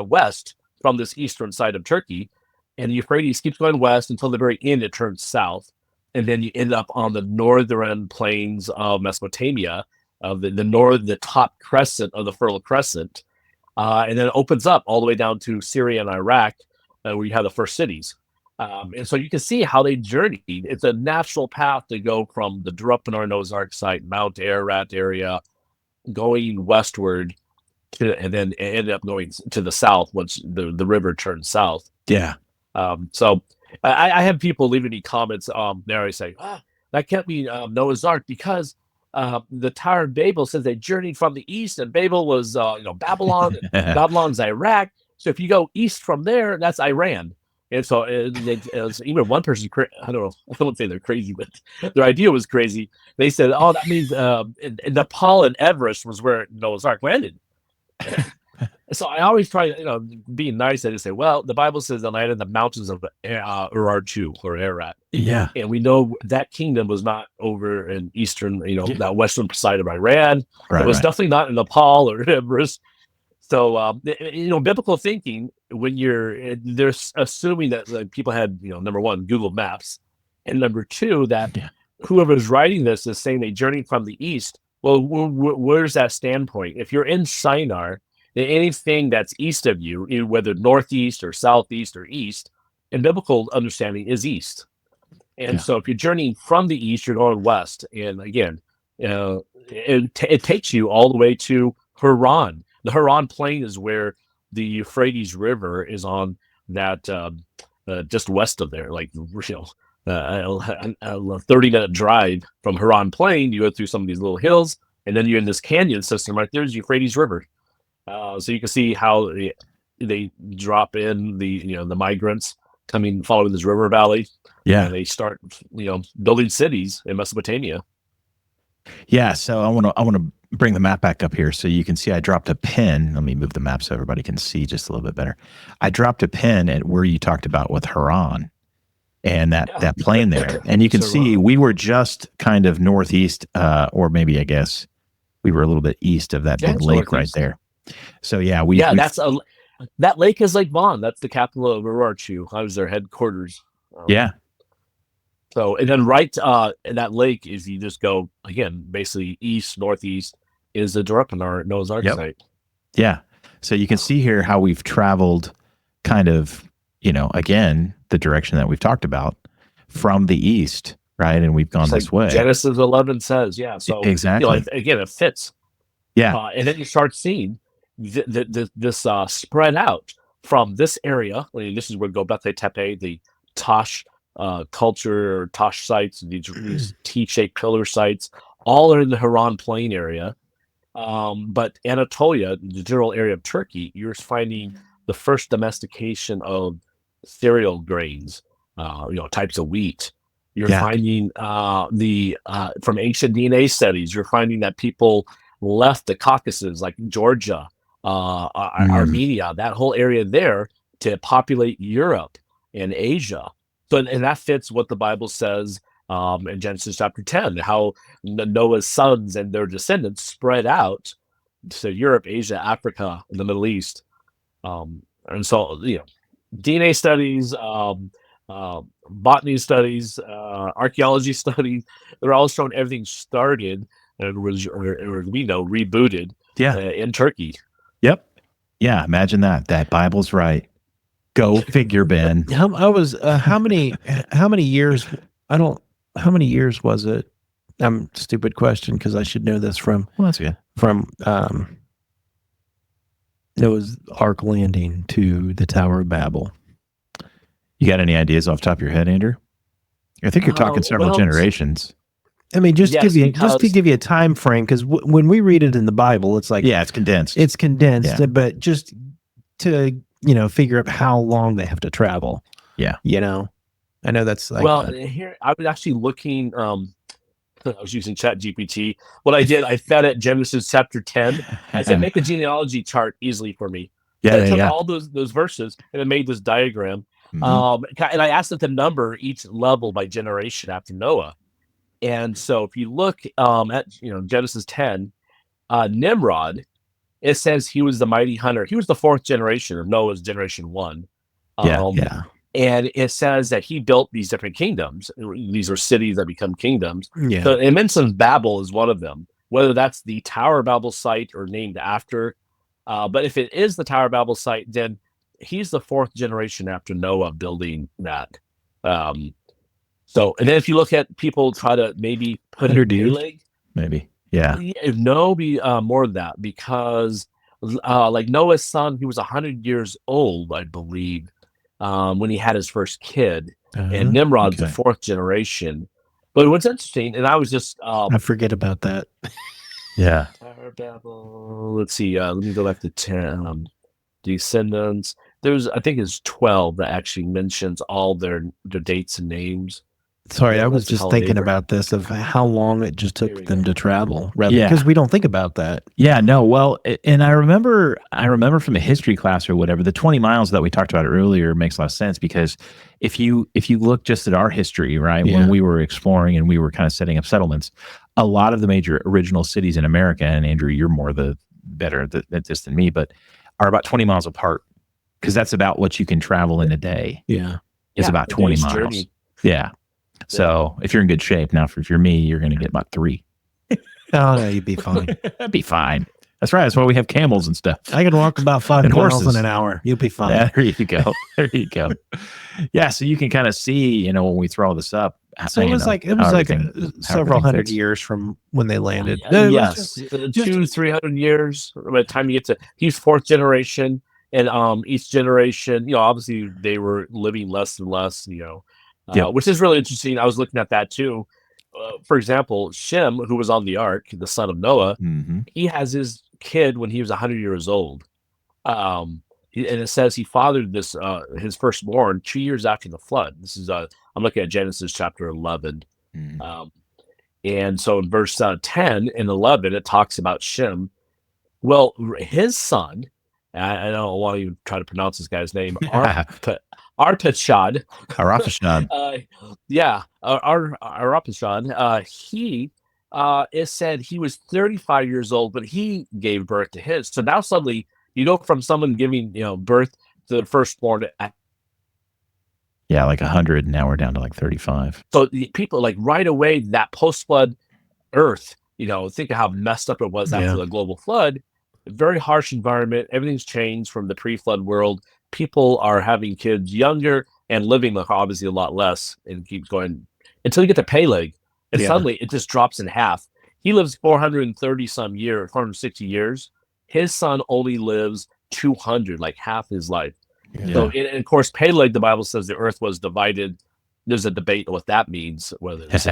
west from this eastern side of Turkey, and the Euphrates keeps going west until the very end it turns south. And then you end up on the northern plains of Mesopotamia, the top crescent of the Fertile Crescent. And then it opens up all the way down to Syria and Iraq, where you have the first cities. And so you can see how they journeyed. It's a natural path to go from the Durupınar Noah's Ark site, Mount Ararat area, going westward and then end up going to the south once the river turns south. Yeah. So I have people leaving me comments there. I say, that can't be Noah's Ark because the Tower of Babel says they journeyed from the east, and Babel was Babylon, and Babylon's Iraq. So if you go east from there, that's Iran. And so even one person, I don't know, I don't say they're crazy, but their idea was crazy. They said, oh, that means Nepal and Everest was where Noah's Ark landed. So I always try, being nice, I just say, well, the Bible says they landed in the mountains of Urartu or Ararat. Yeah. And we know that kingdom was not over in eastern, that western side of Iran. It was definitely not in Nepal or Everest. So, biblical thinking, when they're assuming that people had, number one, Google Maps, and number two, that whoever's writing this is saying they journeyed from the east. Well, where's that standpoint? If you're in Shinar, then anything that's east of you, whether northeast or southeast or east, in biblical understanding is east. And so if you're journeying from the east, you're going west. And again, it takes you all the way to Harran. The Harran plain is where the Euphrates River is on that just west of there, like a 30-minute drive from Harran Plain. You go through some of these little hills, and then you're in this canyon system. Right there's Euphrates River. So you can see how they drop in the migrants coming following this river valley. Yeah. And they start building cities in Mesopotamia. Yeah. So I want to bring the map back up here so you can see I dropped a pin. Let me move the map so everybody can see just a little bit better. I dropped a pin at where you talked about with Harran and that plain there. And you can see we were just kind of northeast, or maybe I guess we were a little bit east of that big lake right there. So yeah, that lake is Lake Vaughn. That's the capital of Urartu. That was their headquarters. Yeah. So, and then right in that lake is you just go, again, basically east, northeast is the Durupınar Noah's Ark site. Yeah. So you can see here how we've traveled kind of, again, the direction that we've talked about from the east, right? And we've gone this way. Genesis 11 says, yeah. So exactly. Again, it fits. Yeah. And then you start seeing this spread out from this area. This is where Göbekli Tepe, the Tash culture, or Tash sites, these T-shaped pillar sites, all are in the Harran Plain area. But Anatolia, the general area of Turkey, you're finding the first domestication of cereal grains, types of wheat. You're finding from ancient DNA studies, you're finding that people left the Caucasus, like Georgia, Armenia, that whole area there, to populate Europe and Asia. So, and that fits what the Bible says in Genesis chapter 10, how Noah's sons and their descendants spread out to Europe, Asia, Africa, and the Middle East. And so, DNA studies, botany studies, archaeology studies, they're all showing everything started and was, or we know, rebooted in Turkey. Yep. Yeah. Imagine that. That Bible's right. Go figure, Ben. How many years? How many years was it? Stupid question because I should know this from. Well, that's good. From Noah's Ark landing to the Tower of Babel. You got any ideas off the top of your head, Andrew? I think you're talking several generations. I mean, just to give you a time frame, because when we read it in the Bible, it's like it's condensed. It's condensed, but just to figure out how long they have to travel. Yeah, I know that's like here I was actually looking. I was using ChatGPT. What I did, I fed it Genesis chapter 10. I said, make a genealogy chart easily for me. Yeah, I took all those verses and it made this diagram. Mm-hmm. And I asked it to number each level by generation after Noah. And so if you look at Genesis 10, Nimrod, it says he was the mighty hunter. He was the fourth generation of Noah's generation 1. And it says that he built these different kingdoms. These are cities that become kingdoms. Yeah. So it mentions Babel is one of them, whether that's the Tower of Babel site or named after. But if it is the Tower of Babel site, then he's the fourth generation after Noah building that. So, and then if you look at people try to maybe put a leg, maybe, no, be more than that, because like Noah's son, he was 100 years old, I believe, when he had his first kid, and Nimrod's the fourth generation. But what's interesting, and I was just I forget about that. Yeah. Tower Babel. Let's see. Let me go back to 10. Descendants. I think it's 12 that actually mentions all their dates and names. Sorry, I was just thinking about this, of how long it just took them to travel, because we don't think about that. Yeah, no. Well, and I remember from a history class or whatever, the 20 miles that we talked about earlier makes a lot of sense, because if you look just at our history, right, when we were exploring and we were kind of setting up settlements, a lot of the major original cities in America, and Andrew, you're more better at this than me, but are about 20 miles apart, because that's about what you can travel in a day. Yeah, it's about 20 miles. Journey. Yeah. So if you're in good shape, now if you're me, you're going to get about 3. Oh, no, you'd be fine. That'd be fine. That's right. That's why we have camels and stuff. I can walk about 5 miles in an hour. You'll be fine. Yeah, there you go. There you go. Yeah. So you can kind of see, when we throw all this up. So it was like several hundred years from when they landed. Yes. 200-300 years by the time you get to, he's fourth generation, and each generation, obviously they were living less and less, which is really interesting. I was looking at that too. For example, Shem, who was on the ark, the son of Noah, he has his kid when he was 100 years old. And it says he fathered this his firstborn 2 years after the flood. This is I'm looking at Genesis chapter 11. And so in verse 10 and 11, it talks about Shem. Well, his son, I don't want to even try to pronounce this guy's name, Arpachshad. Arapashad. Arapachshad. He it said he was 35 years old, but he gave birth to his. So now suddenly you go from someone giving birth to the firstborn at like 100. Now we're down to like 35. So the people like right away that post-flood Earth, think of how messed up it was after the global flood. Very harsh environment. Everything's changed from the pre-flood world. People are having kids younger and living obviously a lot less, and keeps going until you get to Peleg, and suddenly it just drops in half. He lives 460 years. His son only lives 200, like half his life. So, and of course, Peleg, the Bible says the earth was divided. There's a debate what that means, whether it's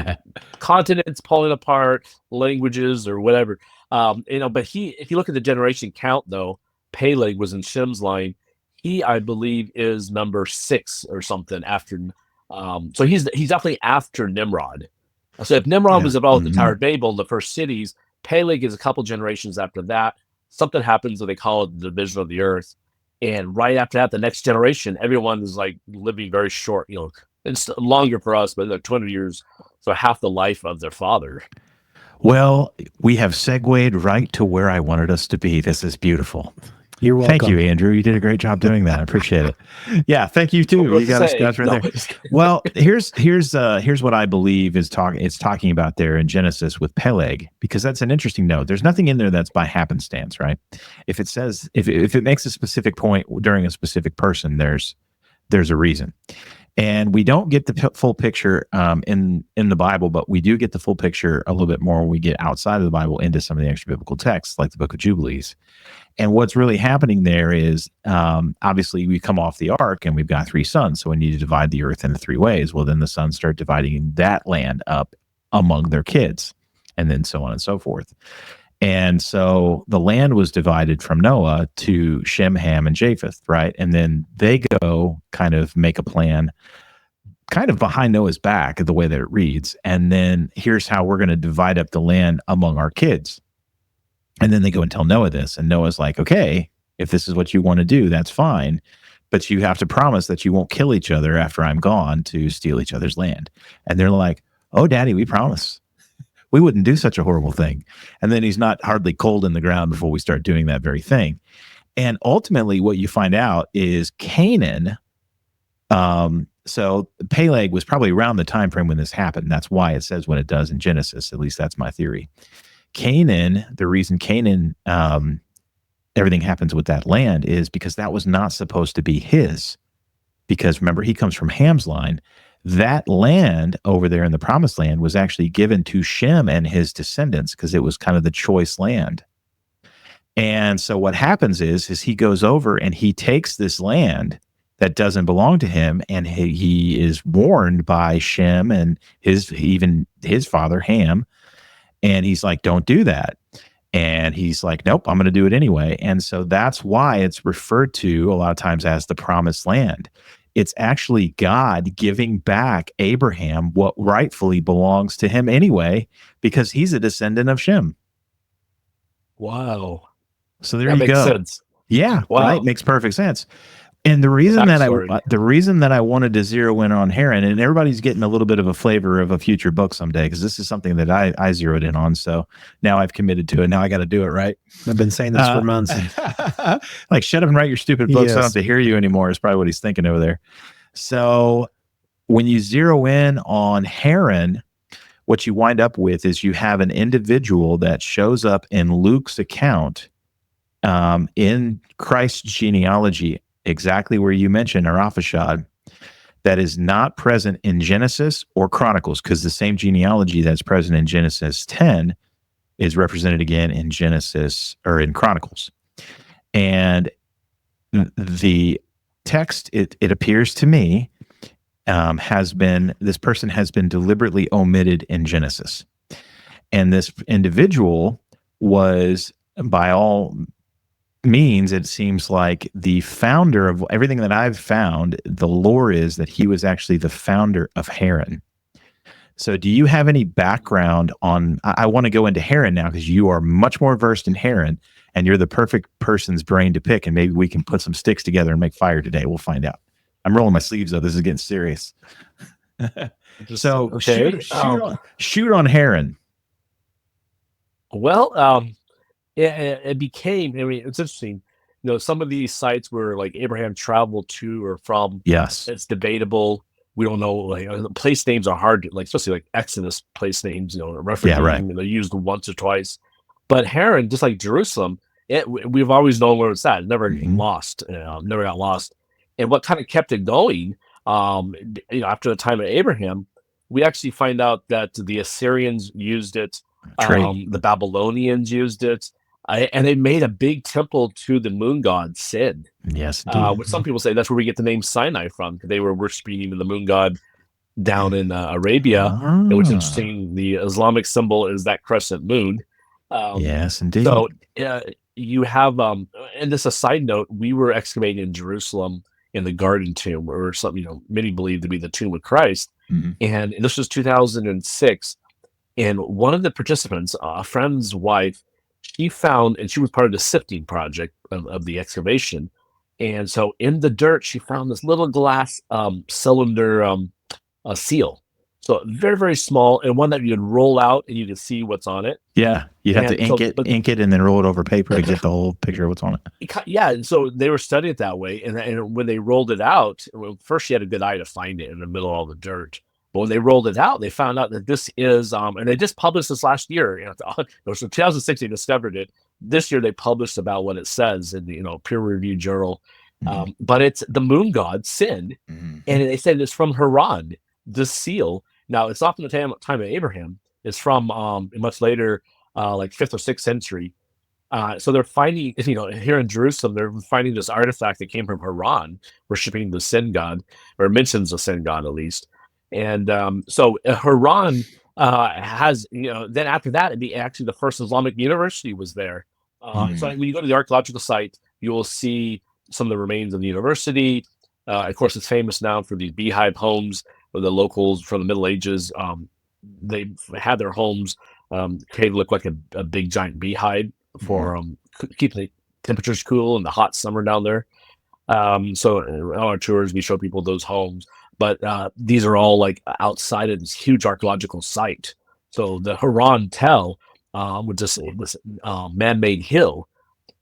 continents falling apart, languages, or whatever. But if you look at the generation count, though, Peleg was in Shem's line. He, I believe, is number 6 or something after. So he's definitely after Nimrod. So if Nimrod was involved in the Tower of Babel, the first cities, Peleg is a couple generations after that. Something happens, what they call it the division of the earth. And right after that, the next generation, everyone is like living very short. It's longer for us, but they're 200 years, so half the life of their father. Well, we have segued right to where I wanted us to be. This is beautiful. You're welcome. Thank you, Andrew. You did a great job doing that. I appreciate it. Yeah, thank you too. You got us right there. Well, here's what I believe it's talking about there in Genesis with Peleg, because that's an interesting note. There's nothing in there that's by happenstance, right? If it says if it makes a specific point during a specific person, there's a reason. And we don't get the full picture in the Bible, but we do get the full picture a little bit more when we get outside of the Bible into some of the extra biblical texts, like the book of Jubilees. And what's really happening there is, obviously, we come off the ark and we've got 3 sons. So we need to divide the earth into 3 ways. Well, then the sons start dividing that land up among their kids, and then so on and so forth. And so the land was divided from Noah to Shem, Ham, and Japheth, right? And then they go kind of make a plan kind of behind Noah's back, the way that it reads. And then here's how we're going to divide up the land among our kids. And then they go and tell Noah this. And Noah's like, okay, if this is what you want to do, that's fine. But you have to promise that you won't kill each other after I'm gone to steal each other's land. And they're like, oh, Daddy, we promise. We wouldn't do such a horrible thing. And then he's not hardly cold in the ground before we start doing that very thing. And ultimately, what you find out is Canaan. So Peleg was probably around the time frame when this happened. That's why it says what it does in Genesis. At least that's my theory. Canaan, the reason Canaan, everything happens with that land is because that was not supposed to be his. Because remember, he comes from Ham's line. That land over there in the promised land was actually given to Shem and his descendants because it was kind of the choice land. And so what happens is he goes over and he takes this land that doesn't belong to him, and he is warned by Shem and his father Ham, and he's like, don't do that. And he's like, nope, I'm going to do it anyway. And so that's why it's referred to a lot of times as the promised land. It's actually God giving back Abraham what rightfully belongs to him anyway, because he's a descendant of Shem. Wow. So there you go. Makes sense. Yeah, wow. Right. Makes perfect sense. And the reason that I wanted to zero in on Harran, and everybody's getting a little bit of a flavor of a future book someday, because this is something that I zeroed in on. So now I've committed to it. Now I got to do it, right? I've been saying this for months. Like, shut up and write your stupid books. Yes. I don't have to hear you anymore is probably what he's thinking over there. So when you zero in on Harran, what you wind up with is you have an individual that shows up in Luke's account in Christ's genealogy, exactly where you mentioned Arapachshad, that is not present in Genesis or Chronicles, because the same genealogy that's present in Genesis 10 is represented again in Genesis or in Chronicles. And the text, it appears to me, this person has been deliberately omitted in Genesis. And this individual was, by all means, it seems like the founder of everything that I've found. The lore is that he was actually the founder of Harran. So do you have any background on, I want to go into Harran now because you are much more versed in Harran and you're the perfect person's brain to pick, and maybe we can put some sticks together and make fire today. We'll find out. I'm rolling my sleeves though. This is getting serious. So okay. shoot on Harran. Well, it became, I mean, it's interesting. You know, some of these sites where like Abraham traveled to or from, Yes. it's debatable. We don't know, like place names are hard to, like, especially like Essenes place names, you know, referencing, right. they're used once or twice. But Harran, just like Jerusalem, we've always known where it's at. It never lost, never got lost. And what kind of kept it going, you know, after the time of Abraham, we actually find out that the Assyrians used it, the Babylonians used it, and they made a big temple to the moon god Sin. Yes, which some people say that's where we get the name Sinai from, because they were worshiping the moon god down in Arabia. And which is interesting. The Islamic symbol is that crescent moon. Yes, indeed. So you have, and this a side note, we were excavating in Jerusalem in the Garden Tomb, or something, you know, many believe to be the tomb of Christ. And this was 2006. And one of the participants, a friend's wife, she found, and she was part of the sifting project of the excavation. And so in the dirt, she found this little glass cylinder seal. So very, very small, and one that you could roll out and you could see what's on it. Yeah, you'd have to ink it, and then roll it over paper to get the whole picture of what's on it. Yeah, and so they were studying it that way. And when they rolled it out, well, first she had a good eye to find it in the middle of all the dirt. But when they rolled it out, they found out that this is, and they just published this last year. You know, so 2006 they discovered it. This year they published about what it says in the, you know, peer-reviewed journal. But it's the moon god Sin, and they said it's from Harran. This seal. Now it's not from the time of Abraham. It's from much later, like 5th or 6th century. So they're finding, you know, here in Jerusalem, they're finding this artifact that came from Harran, worshiping the Sin god, or mentions the Sin god at least. And so Harran has, you know, then after that, it'd be actually the first Islamic university was there. So when you go to the archaeological site, you will see some of the remains of the university. Of course, it's famous now for these beehive homes where the locals from the Middle Ages, they had their homes created to look like a big giant beehive for keeping the temperatures cool in the hot summer down there. So on our tours, we show people those homes. But these are all like outside of this huge archaeological site. So the Harran Tell, with this man-made hill,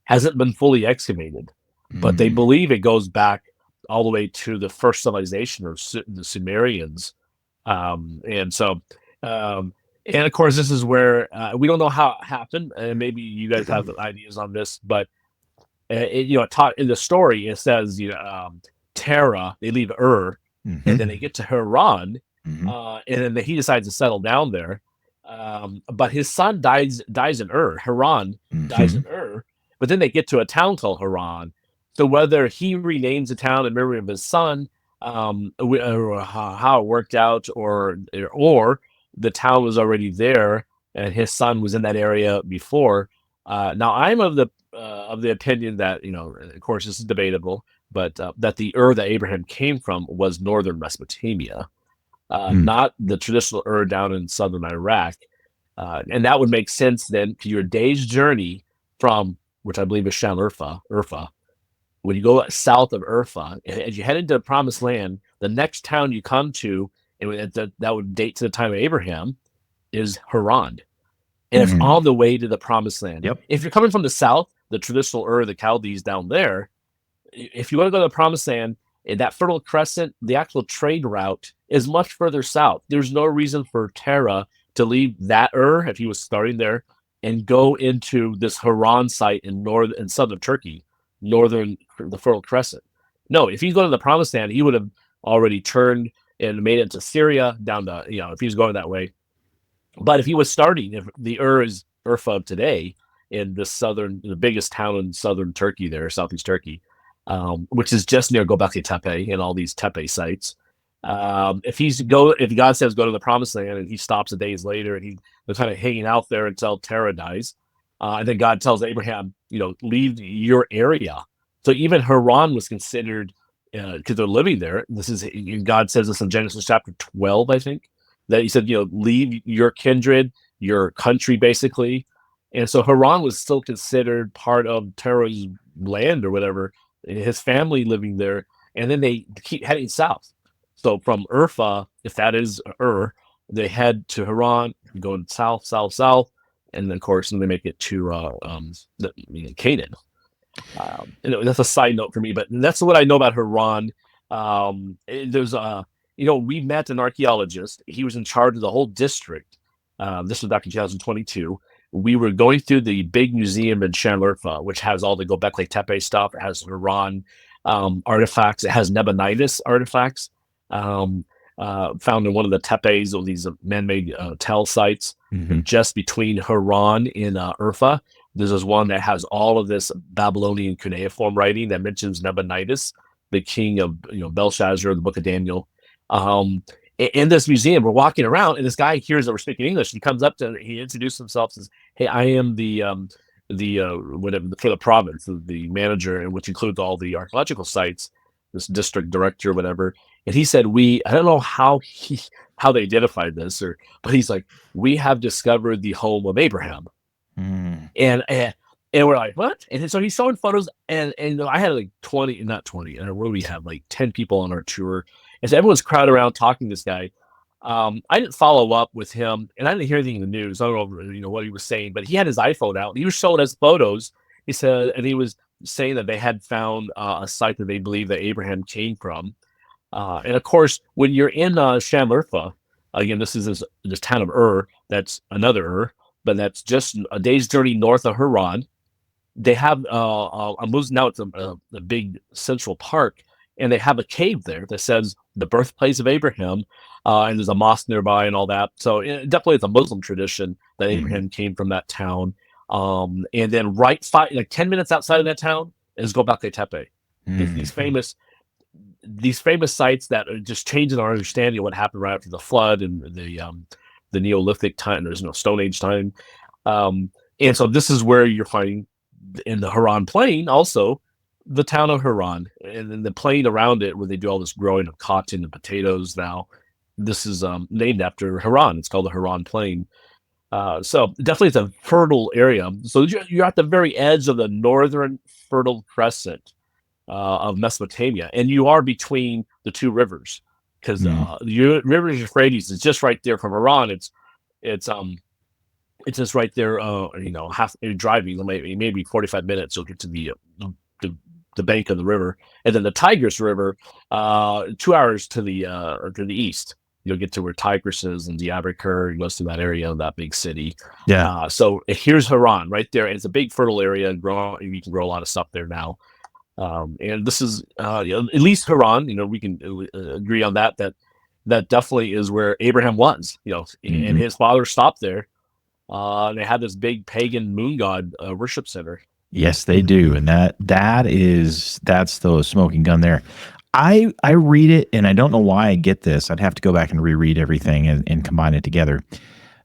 hasn't been fully excavated. But they believe it goes back all the way to the first civilization, or the Sumerians. And so, and of course, this is where we don't know how it happened. And maybe you guys have ideas on this, but you know, taught in the story, it says, you know, Terah, they leave Ur, and then they get to Harran, and then he decides to settle down there. But his son dies in Ur. Harran dies in Ur, but then they get to a town called Harran. So whether he renames the town in memory of his son, or how it worked out, or the town was already there and his son was in that area before. Now I'm of the opinion that, you know, of course this is debatable, but that the Ur that Abraham came from was northern Mesopotamia, not the traditional Ur down in southern Iraq. And that would make sense then to your day's journey from, which I believe is Sham Urfa. When you go south of Urfa, as you head into the Promised Land, the next town you come to, and that would date to the time of Abraham, is Harran. And it's on the way to the Promised Land. Yep. If you're coming from the south, the traditional Ur, the Chaldees down there, if you want to go to the Promised Land, in that Fertile Crescent, the actual trade route is much further south. There's no reason for Terah to leave that Ur, if he was starting there, and go into this Harran site in southern Turkey, the Fertile Crescent. No, if he's going to the Promised Land, he would have already turned and made it to Syria, down to, you know, if he's going that way. But if he was starting, if the Ur is Urfa of today, in the biggest town in southern Turkey there, southeast Turkey, which is just near Göbekli Tepe and all these Tepe sites, If God says go to the promised land and he stops a days later and they're kind of hanging out there until Terah dies, and then God tells Abraham, leave your area. So even Haran was considered, because they're living there. God says this in Genesis chapter 12, I think, that he said, leave your kindred, your country, basically. And so Haran was still considered part of Terah's land or whatever, his family living there. And then they keep heading south. So from Urfa, if that is they head to Haran, going south, south, south, and then of course they make it to Canaan. That's a side note for me, but that's what I know about Haran. We met an archaeologist. He was in charge of the whole district. This was back in 2022. We were going through the big museum in Shanlurfa, which has all the Göbekli Tepe stuff. It has Haran artifacts. It has Nabonidus artifacts. Found in one of the tepes of these man-made tell sites just between Haran and Urfa. There's one that has all of this Babylonian cuneiform writing that mentions Nabonidus, the king of Belshazzar, the Book of Daniel. In this museum, we're walking around, and this guy hears that we're speaking English. He comes up he introduces himself, says, "Hey, I am the whatever for the province, the manager, and which includes all the archaeological sites, this district director, whatever." And he said, I don't know how they identified this, but he's like, "We have discovered the home of Abraham." And we're like, "What?" And so he's showing photos, and I had like 20, not 20, and where we had like 10 people on our tour, and so everyone's crowded around talking to this guy. I didn't follow up with him, and I didn't hear anything in the news. I don't know, what he was saying, but he had his iPhone out. And he was showing us photos. He said, and he was saying that they had found a site that they believe that Abraham came from. And of course, when you're in Shamurfa, again, this is this town of that's another but that's just a day's journey north of Haran. They have now it's a big central park, and they have a cave there that says the birthplace of Abraham, and there's a mosque nearby and all that. So definitely it's a Muslim tradition that Abraham came from that town. And then 10 minutes outside of that town is Göbekli Tepe. These famous sites that are just changing our understanding of what happened right after the flood and the Neolithic time. There's no Stone Age time. And so this is where you're finding in the Haran Plain also the town of Haran, and then the plain around it where they do all this growing of cotton and potatoes now. This is named after Haran. It's called the Haran Plain. So definitely it's a fertile area. So you're at the very edge of the northern fertile crescent of Mesopotamia, and you are between the two rivers, because the river Euphrates is just right there from Haran. It's just right there. Half driving maybe 45 minutes, you'll get to the bank of the river, and then the Tigris River, 2 hours to the east. You'll get to where Tigris is and Diyarbakir goes through that area of that big city. Yeah. So here's Haran right there, and it's a big fertile area, and you can grow a lot of stuff there now. And this is at least Haran. We can agree on that definitely is where Abraham was. And his father stopped there. They had this big pagan moon god worship center. Yes, they do, and that's the smoking gun there. I read it, and I don't know why I get this. I'd have to go back and reread everything and combine it together,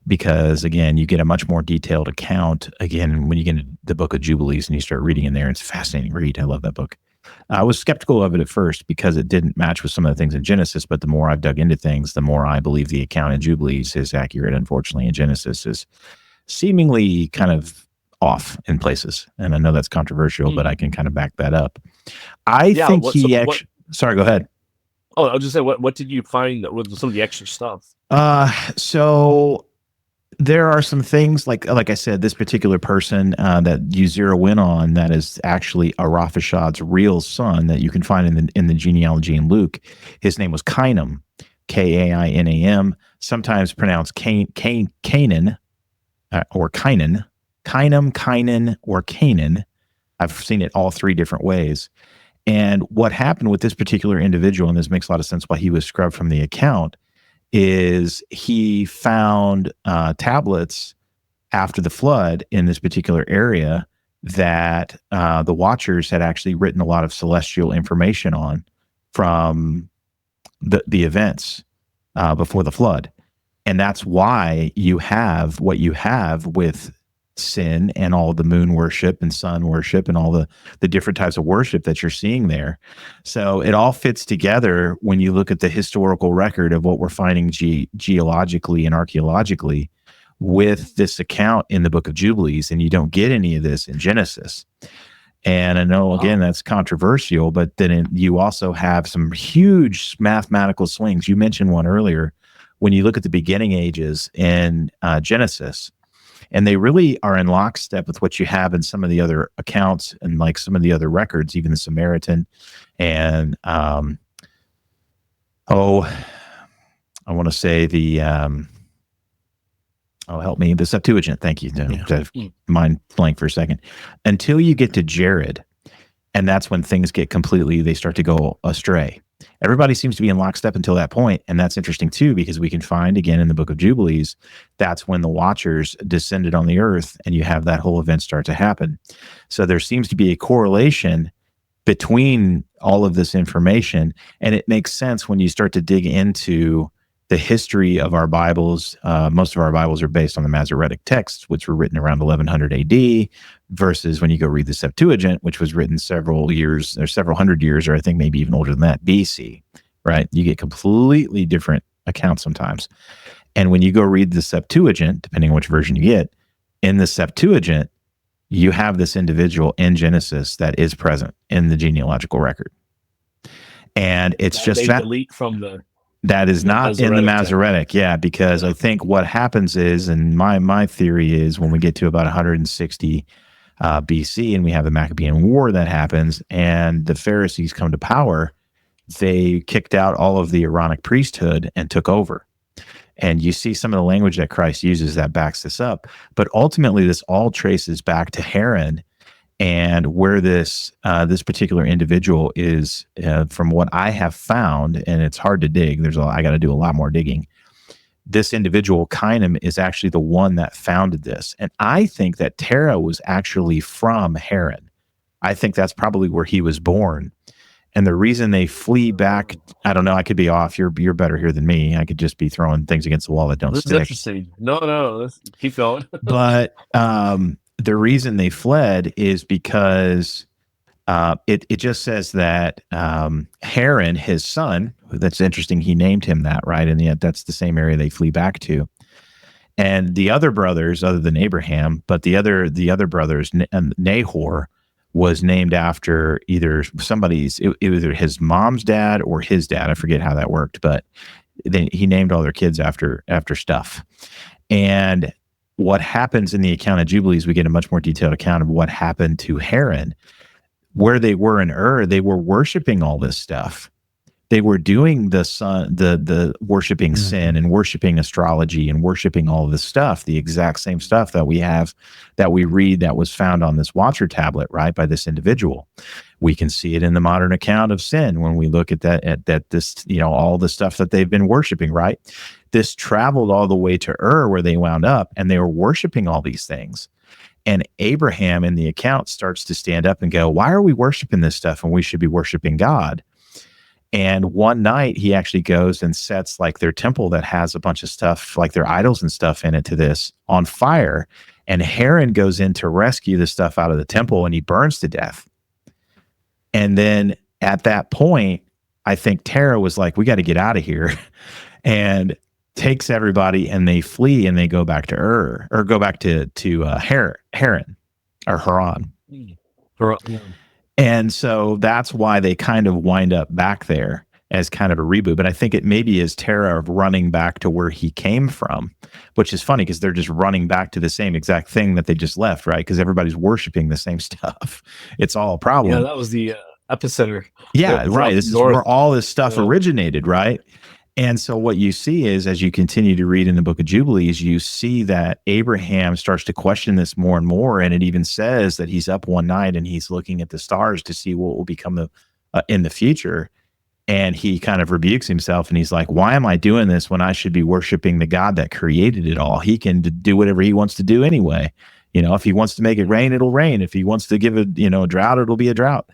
because again, you get a much more detailed account. Again, when you get into the book of Jubilees and you start reading in there, it's a fascinating read. I love that book. I was skeptical of it at first because it didn't match with some of the things in Genesis, but the more I've dug into things, the more I believe the account in Jubilees is accurate. Unfortunately, in Genesis is seemingly kind of off in places. And I know that's controversial, but I can kind of back that up. Sorry, go ahead. Oh, I'll just say, what did you find with some of the extra stuff? So there are some things like I said, this particular person that you zero in on, that is actually Araphaxad's real son that you can find in the genealogy in Luke. His name was Kainam, Kainam, sometimes pronounced Canaan or Kainan. Kainan, or Canaan. I've seen it all three different ways. And what happened with this particular individual, and this makes a lot of sense why he was scrubbed from the account, is he found tablets after the flood in this particular area that the Watchers had actually written a lot of celestial information on from the events before the flood. And that's why you have what you have with sin and all the moon worship and sun worship and all the different types of worship that you're seeing there. So it all fits together when you look at the historical record of what we're finding geologically and archaeologically with this account in the book of Jubilees. And you don't get any of this in Genesis. And I know, again, that's controversial, but then you also have some huge mathematical swings. You mentioned one earlier when you look at the beginning ages in Genesis, and they really are in lockstep with what you have in some of the other accounts and like some of the other records, even the Samaritan and, I want to say the, help me, the Septuagint. Thank you. Mind blank for a second. Until you get to Jared, and that's when things get they start to go astray. Everybody seems to be in lockstep until that point, and that's interesting too, because we can find again in the book of Jubilees, that's when the Watchers descended on the earth, and you have that whole event start to happen. So there seems to be a correlation between all of this information, and it makes sense when you start to dig into the history of our Bibles. Most of our Bibles are based on the Masoretic texts, which were written around 1100 AD, versus when you go read the Septuagint, which was written several hundred years, or I think maybe even older than that, BC, right? You get completely different accounts sometimes. And when you go read the Septuagint, depending on which version you get, in the Septuagint, you have this individual in Genesis that is present in the genealogical record. And it's just that delete from the that is not in the Masoretic, because I think what happens is, and my theory is, when we get to about 160 BC, and we have the Maccabean War that happens, and the Pharisees come to power, they kicked out all of the Aaronic priesthood and took over. And you see some of the language that Christ uses that backs this up. But ultimately, this all traces back to Harran, and where this particular individual is, from what I have found, and it's hard to dig. I got to do a lot more digging. This individual, Kainem, is actually the one that founded this, and I think that Terah was actually from Harran. I think that's probably where he was born. And the reason they flee back, I don't know. I could be off. You're better here than me. I could just be throwing things against the wall that don't stick. This is interesting. No, let's keep going. But the reason they fled is because it just says that Harran, his son, that's interesting, he named him that, right? And yet that's the same area they flee back to. And the other brothers, other than Abraham, but the other brothers, Nahor, was named after either either his mom's dad or his dad. I forget how that worked, but he named all their kids after stuff. And what happens in the account of Jubilees, we get a much more detailed account of what happened to Harran. Where they were in they were worshiping all this stuff. They were doing the worshiping sin and worshiping astrology and worshiping all of this stuff, the exact same stuff that we read that was found on this Watcher tablet, right, by this individual. We can see it in the modern account of sin when we look at this, all the stuff that they've been worshiping, right? This traveled all the way to where they wound up, and they were worshiping all these things. And Abraham in the account starts to stand up and go, why are we worshiping this stuff when we should be worshiping God? And one night he actually goes and sets like their temple that has a bunch of stuff, like their idols and stuff in it, to this on fire. And Harran goes in to rescue the stuff out of the temple, and he burns to death. And then at that point, I think Terah was like, we got to get out of here, and takes everybody, and they flee, and they go back to go back to Harran or Haran. And so that's why they kind of wind up back there as kind of a reboot. But I think it maybe is Terah running back to where he came from, which is funny because they're just running back to the same exact thing that they just left, right? Because everybody's worshiping the same stuff. It's all a problem. Yeah, that was the epicenter. Yeah, right. This is where all this stuff originated, right? And so what you see is, as you continue to read in the book of Jubilees, you see that Abraham starts to question this more and more. And it even says that he's up one night and he's looking at the stars to see what will become in the future. And he kind of rebukes himself, and he's like, why am I doing this when I should be worshiping the God that created it all? He can do whatever he wants to do anyway. If he wants to make it rain, it'll rain. If he wants to give a drought, it'll be a drought.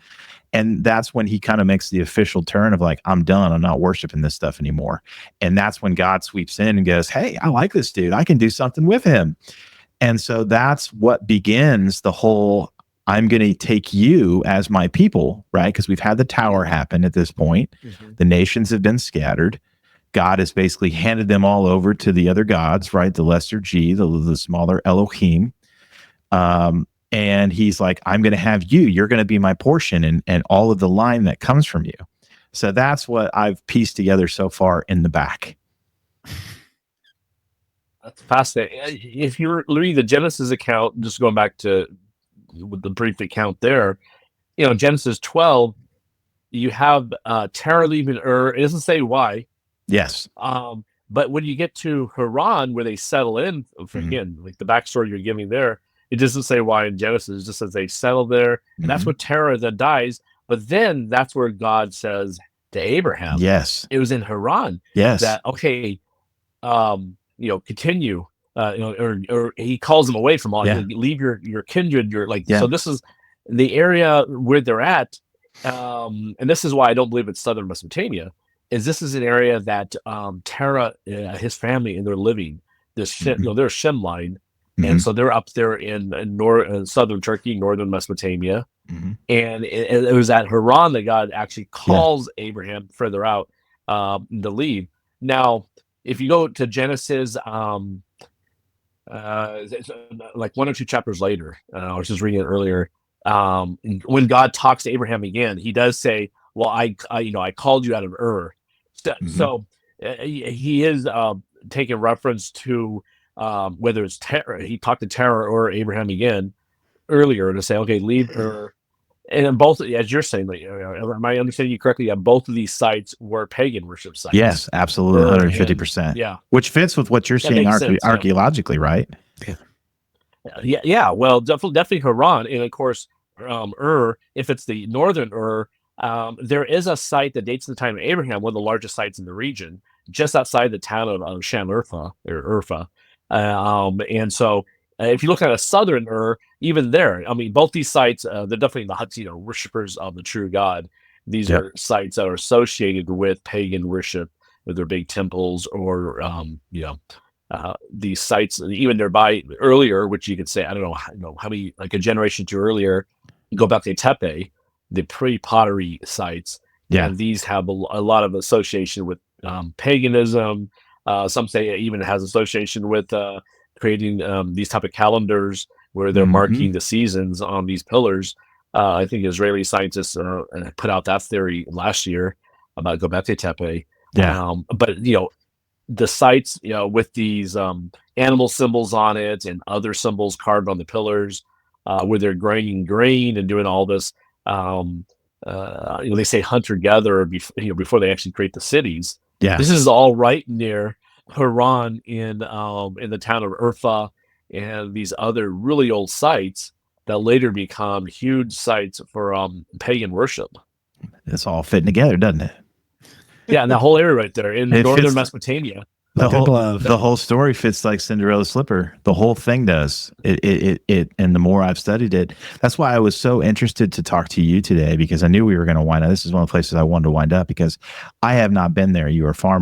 And that's when he kind of makes the official turn of like, I'm done. I'm not worshiping this stuff anymore. And that's when God sweeps in and goes, hey, I like this dude. I can do something with him. And so that's what begins the whole, I'm going to take you as my people, right? Because we've had the tower happen at this point. The nations have been scattered. God has basically handed them all over to the other gods, right? The lesser G, the smaller Elohim. And he's like, I'm going to have you. You're going to be my portion and all of the line that comes from you. So that's what I've pieced together so far in the back. That's fascinating. If you read the Genesis account, just going back to with the brief account there, Genesis 12, you have Terah leaving Ur. It doesn't say why. Yes. But when you get to Harran, where they settle in, again, like the backstory you're giving there, it doesn't say why in Genesis. It just says they settle there. And that's what Terah that dies. But then that's where God says to Abraham, yes, it was in Harran. Yes. That, okay, continue, or he calls them away from all, leave your kindred, so this is the area where they're at. And this is why I don't believe it's southern Mesopotamia, is this is an area that Terah, his family, and they're living this, they're Shem line. And so they're up there in southern Turkey, northern Mesopotamia. And it was at Haran that God actually calls Abraham further out to leave. Now, if you go to Genesis, like 1 or 2 chapters later, I was just reading it earlier. When God talks to Abraham again, he does say, "Well, I called you out of Ur." So he is taking reference to whether it's Terah. He talked to Terah or Abraham again earlier to say, "Okay, leave Ur." And both, as you're saying, am I understanding you correctly? Both of these sites were pagan worship sites. Yes, absolutely, 150%. Yeah, which fits with what you're seeing archaeologically, right? Yeah. Well, definitely Haran, and of course, Ur. If it's the northern Ur, there is a site that dates to the time of Abraham, one of the largest sites in the region, just outside the town of Shan Urfa or Urfa. And so, if you look at a southern Ur, even there, I mean, both these sites, they're definitely the worshippers of the true God. These are sites that are associated with pagan worship, with their big temples, or these sites, even nearby earlier, which you could say, I don't know how many, like a generation to earlier, go back to Tepe, the pre-pottery sites. And these have a lot of association with paganism. Some say it even has association with creating these type of calendars where they're marking the seasons on these pillars. I think Israeli scientists put out that theory last year about Göbekli Tepe. But the sites, with these animal symbols on it and other symbols carved on the pillars, where they're graining grain and doing all this. They say hunter-gatherer before they actually create the cities. This is all right near Haran in the town of Urfa, and these other really old sites that later become huge sites for pagan worship. It's all fitting together, doesn't it? Yeah, and that whole area right there in northern Mesopotamia. The whole story fits like Cinderella's slipper. The whole thing does. It and the more I've studied it, that's why I was so interested to talk to you today, because I knew we were going to wind up. This is one of the places I wanted to wind up, because I have not been there. You are far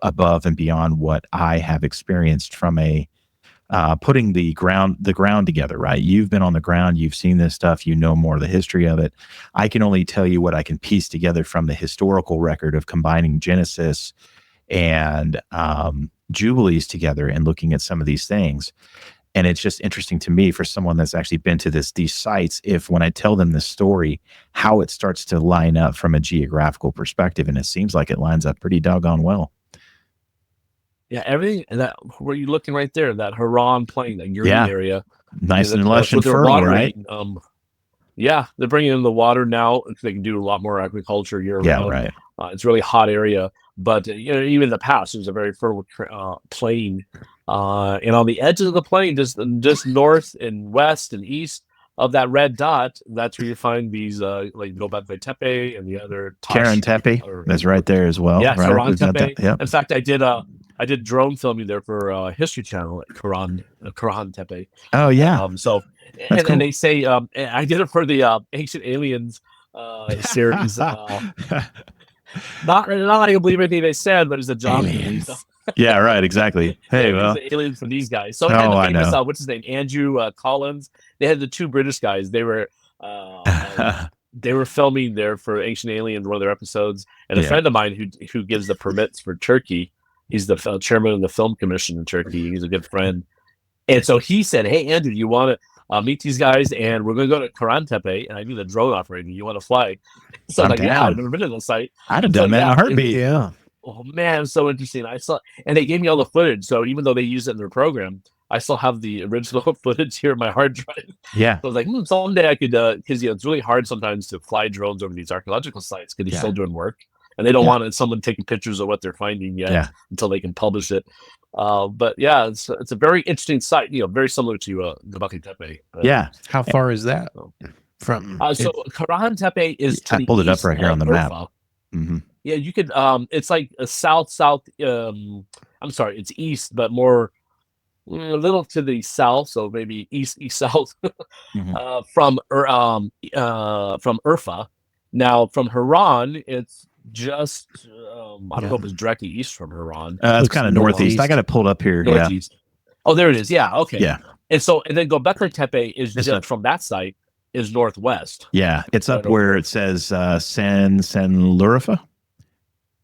above and beyond what I have experienced from putting the ground together, right? You've been on the ground, you've seen this stuff, you know more of the history of it. I can only tell you what I can piece together from the historical record of combining Genesis and Jubilees together and looking at some of these things. And it's just interesting to me, for someone that's actually been to these sites, if when I tell them this story, how it starts to line up from a geographical perspective. And it seems like it lines up pretty doggone well. Yeah, everything that where you looking right there, that Haran plain, that Uri area, nice and lush and fertile, right? They're bringing in the water now. They can do a lot more agriculture year round. Right. It's a really hot area, but even in the past, it was a very fertile plain. And on the edges of the plain, just north and west and east of that red dot, that's where you find these like Göbekli Tepe and the other Karen Tepe. That's right there as well. Yeah, right? Saran Tepe. In fact, I did drone filming there for History Channel at Quran Tepe. Oh yeah. So That's cool. And they say I did it for the Ancient Aliens series. Not like I believe anything they said, but it's a job. Aliens. Yeah, right. Exactly. Hey, well, the aliens from these guys. So Oh, and the I famous know. what's his name, Andrew Collins. They had the two British guys. They were filming there for Ancient Aliens, one of their episodes. And a Yeah. friend of mine who gives the permits for Turkey. He's the chairman of the film commission in Turkey. He's a good friend. And so he said, "Hey, Andrew, you want to meet these guys? And we're going to go to Qumran Tepe, and I do the drone operating. You want to fly?" So I'm like, "Yeah, down. I've never been to the site." I'd have So, done that in yeah, a heartbeat. Yeah. Oh man, so interesting. I saw, and they gave me all the footage. So even though they use it in their program, I still have the original footage here in my hard drive. Yeah. So I was like, someday I could, because it's really hard sometimes to fly drones over these archaeological sites because they're still doing work, and they don't want someone taking pictures of what they're finding yet until they can publish it. But yeah, it's a very interesting site. Very similar to Göbekli Tepe. Yeah. How far is that from? So Qumran Tepe is. I pulled it up right here on the map. Mm-hmm. Yeah, you could. It's like a south. I'm sorry, it's east, but more a little to the south. So maybe east south from Urfa. Now from Harran, it's just I don't know if it's directly east from Harran. It's kind of northeast. I got it pulled up here. Northeast. Yeah. Oh, there it is. Yeah. Okay. Yeah. And then Göbekli Tepe is just from that site is northwest. Yeah, it's up where it says San Lurifa.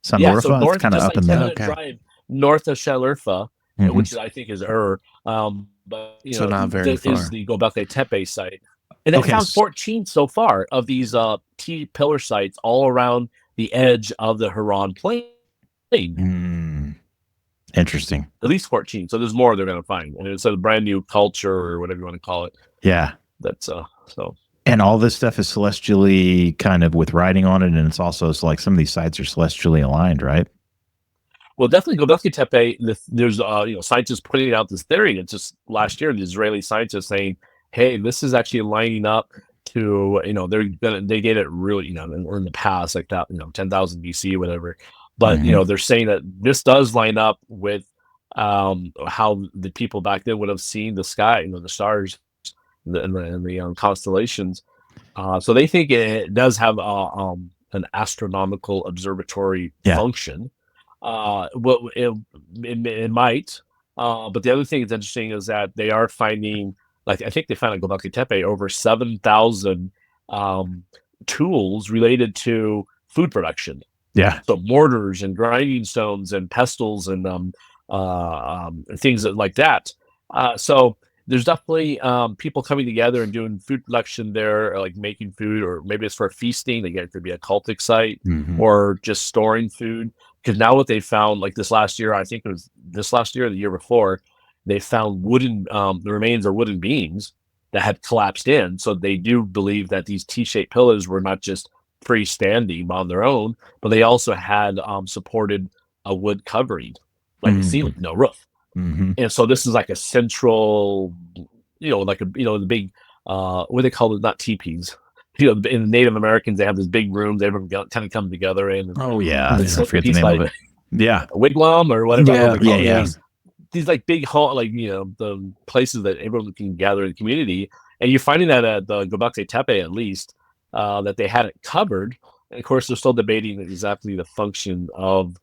San Yeah, Lurifa. so north, it's kind of up in the drive north of Shalurfa, which I think is but So not very far. Is the Göbekli Tepe site, and they found 14 so far of these T pillar sites all around the edge of the Harran plain. Interesting. At least 14. So there's more they're going to find, and it's a brand new culture or whatever you want to call it. Yeah, that's so. And all this stuff is celestially kind of with writing on it, and it's also like some of these sites are celestially aligned, right? Well, definitely Göbekli Tepe. There's scientists putting out this theory. It's just last year the Israeli scientists saying, "Hey, this is actually lining up to they did it really or in the past like that 10,000 BC or whatever." But they're saying that this does line up with how the people back then would have seen the sky, the stars, and the constellations. So they think it does have an astronomical observatory function. It might. But the other thing that's interesting is that they are finding, like I think they found at Göbekli Tepe over 7,000 tools related to food production. Yeah. So mortars and grinding stones and pestles and things like that. So there's definitely people coming together and doing food production there, or like making food, or maybe it's for feasting. Again, it could be a cultic site or just storing food. Because now what they found, like this last year, I think it was this last year or the year before, they found the remains of wooden beams that had collapsed in. So they do believe that these T-shaped pillars were not just freestanding on their own, but they also had supported a wood covering, like a ceiling, no roof. And so this is like a central, the big, what they call it, not teepees. In the Native Americans, they have this big room they kind of come together in. Oh yeah, I forget the name of it. Yeah, a wigwam or whatever. Yeah. These like big hall, the places that everyone can gather in the community, and you're finding that at the Göbekli Tepe at least that they had it covered. And of course, they're still debating exactly the function of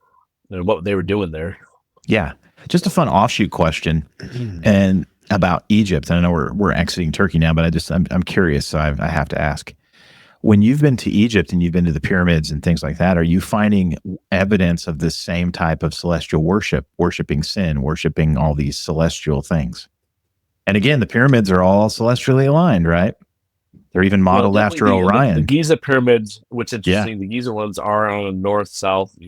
what they were doing there. Yeah, just a fun offshoot question, and about Egypt. I know we're exiting Turkey now, but I'm curious, so I have to ask. When you've been to Egypt and you've been to the pyramids and things like that, are you finding evidence of this same type of celestial worshiping sin, worshiping all these celestial things? And again, the pyramids are all celestially aligned, right? They're even modeled after Orion. The Giza pyramids, which is interesting, the Giza ones are on a north-south, what do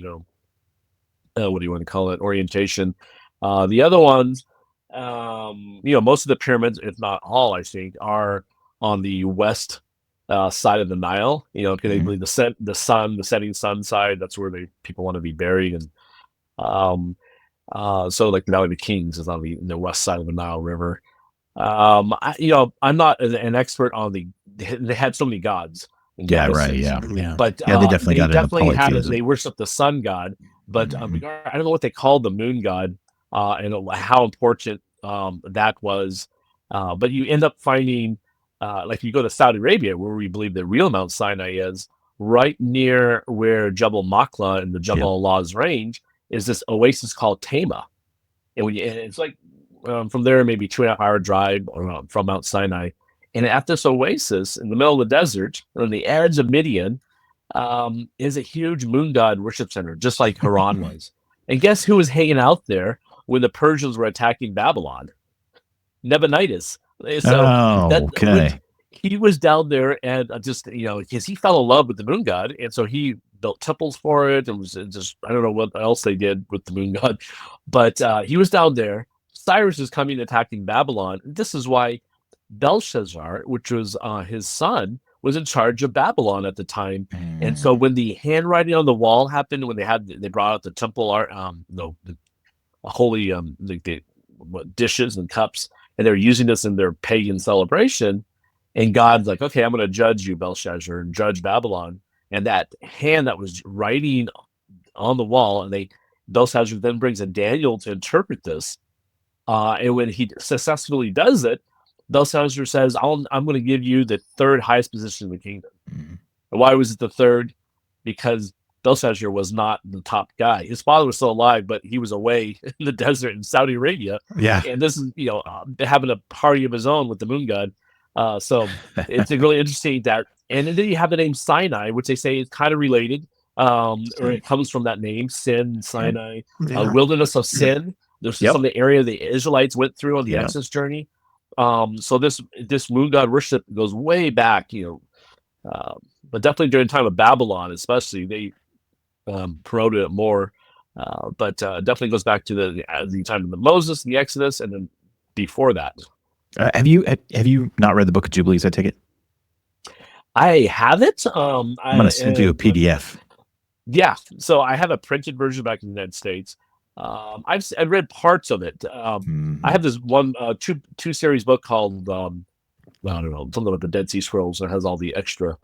you want to call it, orientation. The other ones, most of the pyramids, if not all, I think, are on the west side of the Nile, because they believe the setting sun side, that's where people want to be buried. And so like the Valley of the Kings is on the west side of the Nile River. I'm not an expert on they had so many gods. Yeah, right. Yeah. But they definitely they worship the sun god, but I don't know what they called the moon god, and how important that was. But you end up finding like you go to Saudi Arabia, where we believe the real Mount Sinai is, right near where Jebel Makla and the Jebel Allah's range is this oasis called Tema. And it's like from there, maybe 2.5-hour drive from Mount Sinai. And at this oasis in the middle of the desert, on the edge of Midian, is a huge moon god worship center, just like Harran was. And guess who was hanging out there when the Persians were attacking Babylon? Nabonidus. So he was down there and just, because he fell in love with the moon god. And so he built temples for it. And was just, I don't know what else they did with the moon god, but he was down there. Cyrus is coming attacking Babylon. This is why Belshazzar, which was his son, was in charge of Babylon at the time. And so when the handwriting on the wall happened, when they brought out the temple art, the holy the dishes and cups, and they're using this in their pagan celebration, and God's like, okay, I'm going to judge you, Belshazzar, and judge Babylon. And that hand that was writing on the wall, and Belshazzar then brings in Daniel to interpret this. And when he successfully does it, Belshazzar says, I'm going to give you the third highest position in the kingdom. And why was it the third? Because Belshazzar was not the top guy. His father was still alive, but he was away in the desert in Saudi Arabia. Yeah. And this is, having a party of his own with the moon god. So it's really interesting that, and then you have the name Sinai, which they say is kind of related, or it comes from that name, Sin, Sinai, wilderness of sin. There's some of the area the Israelites went through on the Exodus journey. So this moon god worship goes way back, but definitely during the time of Babylon, especially, they promoted it more. But definitely goes back to the time of the Moses, the Exodus, and then before that. Have you not read the Book of Jubilees? I take it. I have it. I'm going to send you a PDF. Yeah, so I have a printed version back in the United States. I've read parts of it. I have this one two series book called I don't know, something about the Dead Sea Scrolls that has all the extra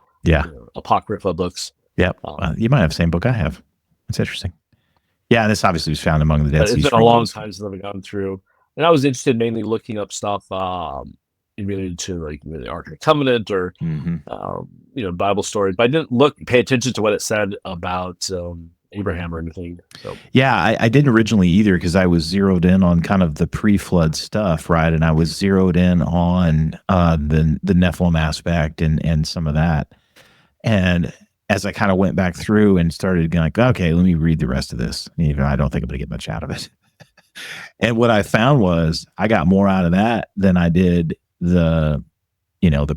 apocrypha books. Yeah, you might have the same book I have. It's interesting. Yeah, this obviously was found among the Dead Sea Scrolls. It's been a long time since I've gone through, and I was interested mainly looking up stuff related to like the Ark of the Covenant or Bible stories, but I didn't pay attention to what it said about Abraham or anything. So. Yeah, I didn't originally either because I was zeroed in on kind of the pre-flood stuff, right? And I was zeroed in on the Nephilim aspect and some of that. And as I kind of went back through and started going like, okay, let me read the rest of this. Even I don't think I'm going to get much out of it. And what I found was I got more out of that than I did the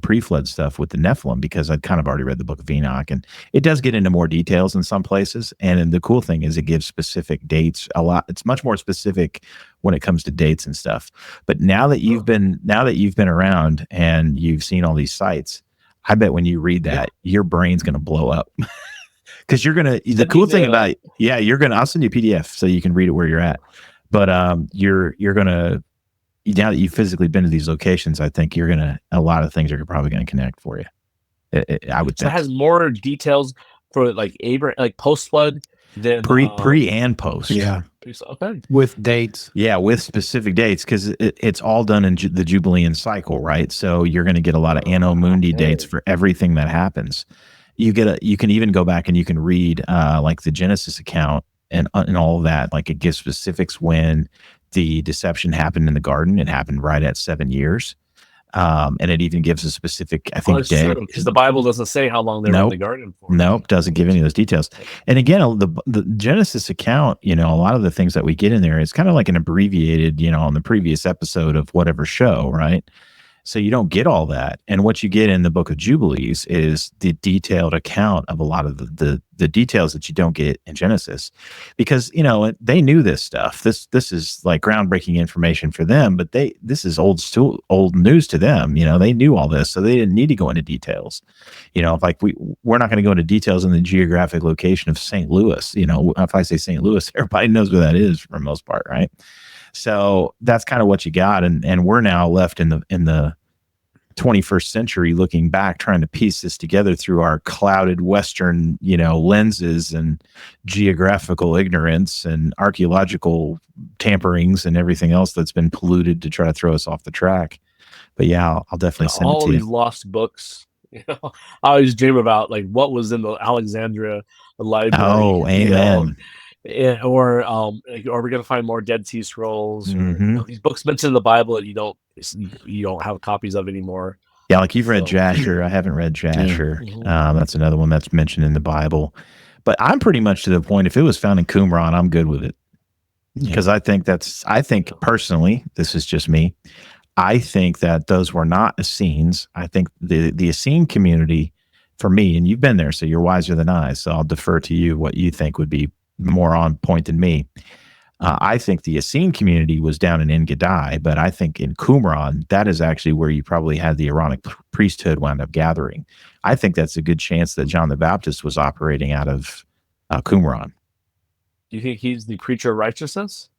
pre-flood stuff with the Nephilim, because I'd kind of already read the Book of Enoch, and it does get into more details in some places. And the cool thing is it gives specific dates a lot. It's much more specific when it comes to dates and stuff. But now that you've been around and you've seen all these sites, I bet when you read that, your brain's going to blow up. Because you're going to, the cool thing about it, I'll send you a PDF so you can read it where you're at. But you're going to, now that you've physically been to these locations, I think a lot of things are probably going to connect for you. I would think. So it has more details for like Abraham, like post flood than pre and post. Yeah. Okay. With dates. Yeah, with specific dates, because it's all done in the Jubilean cycle, right? So you're going to get a lot of Anno Mundi dates for everything that happens. You can even go back and you can read like the Genesis account and all of that. Like it gives specifics when the deception happened in the garden. It happened right at 7 years. And it even gives a specific, I think, day. Because the Bible doesn't say how long they were in the garden for. Nope, doesn't give any of those details. And again, the Genesis account, a lot of the things that we get in there, it's kind of like an abbreviated, on the previous episode of whatever show, right? So you don't get all that. And what you get in the Book of Jubilees is the detailed account of a lot of the details that you don't get in Genesis, because, they knew this stuff. This is like groundbreaking information for them, but this is old news to them. They knew all this, so they didn't need to go into details. Like we're not going to go into details in the geographic location of St. Louis. If I say St. Louis, everybody knows where that is for the most part, right? So that's kind of what you got, and we're now left in the 21st century, looking back, trying to piece this together through our clouded Western, lenses and geographical ignorance and archaeological tamperings and everything else that's been polluted to try to throw us off the track. But yeah, I'll definitely send it All to these you. lost books. I always dream about like what was in the Alexandria library. Oh, amen. Like, are we going to find more Dead Sea Scrolls or these books mentioned in the Bible that you don't have copies of anymore? Yeah, like you've read So- Jasher. I haven't read Jasher. Mhm. That's another one that's mentioned in the Bible. But I'm pretty much to the point, if it was found in Qumran, I'm good with it. Because I think personally, this is just me, I think that those were not Essenes. I think the Essene community, for me, and you've been there, so you're wiser than I, so I'll defer to you what you think would be more on point than me. I think the Essene community was down in Engadai, but I think in Qumran, that is actually where you probably had the Aaronic priesthood wound up gathering. I think that's a good chance that John the Baptist was operating out of Qumran. Do you think he's the preacher of righteousness?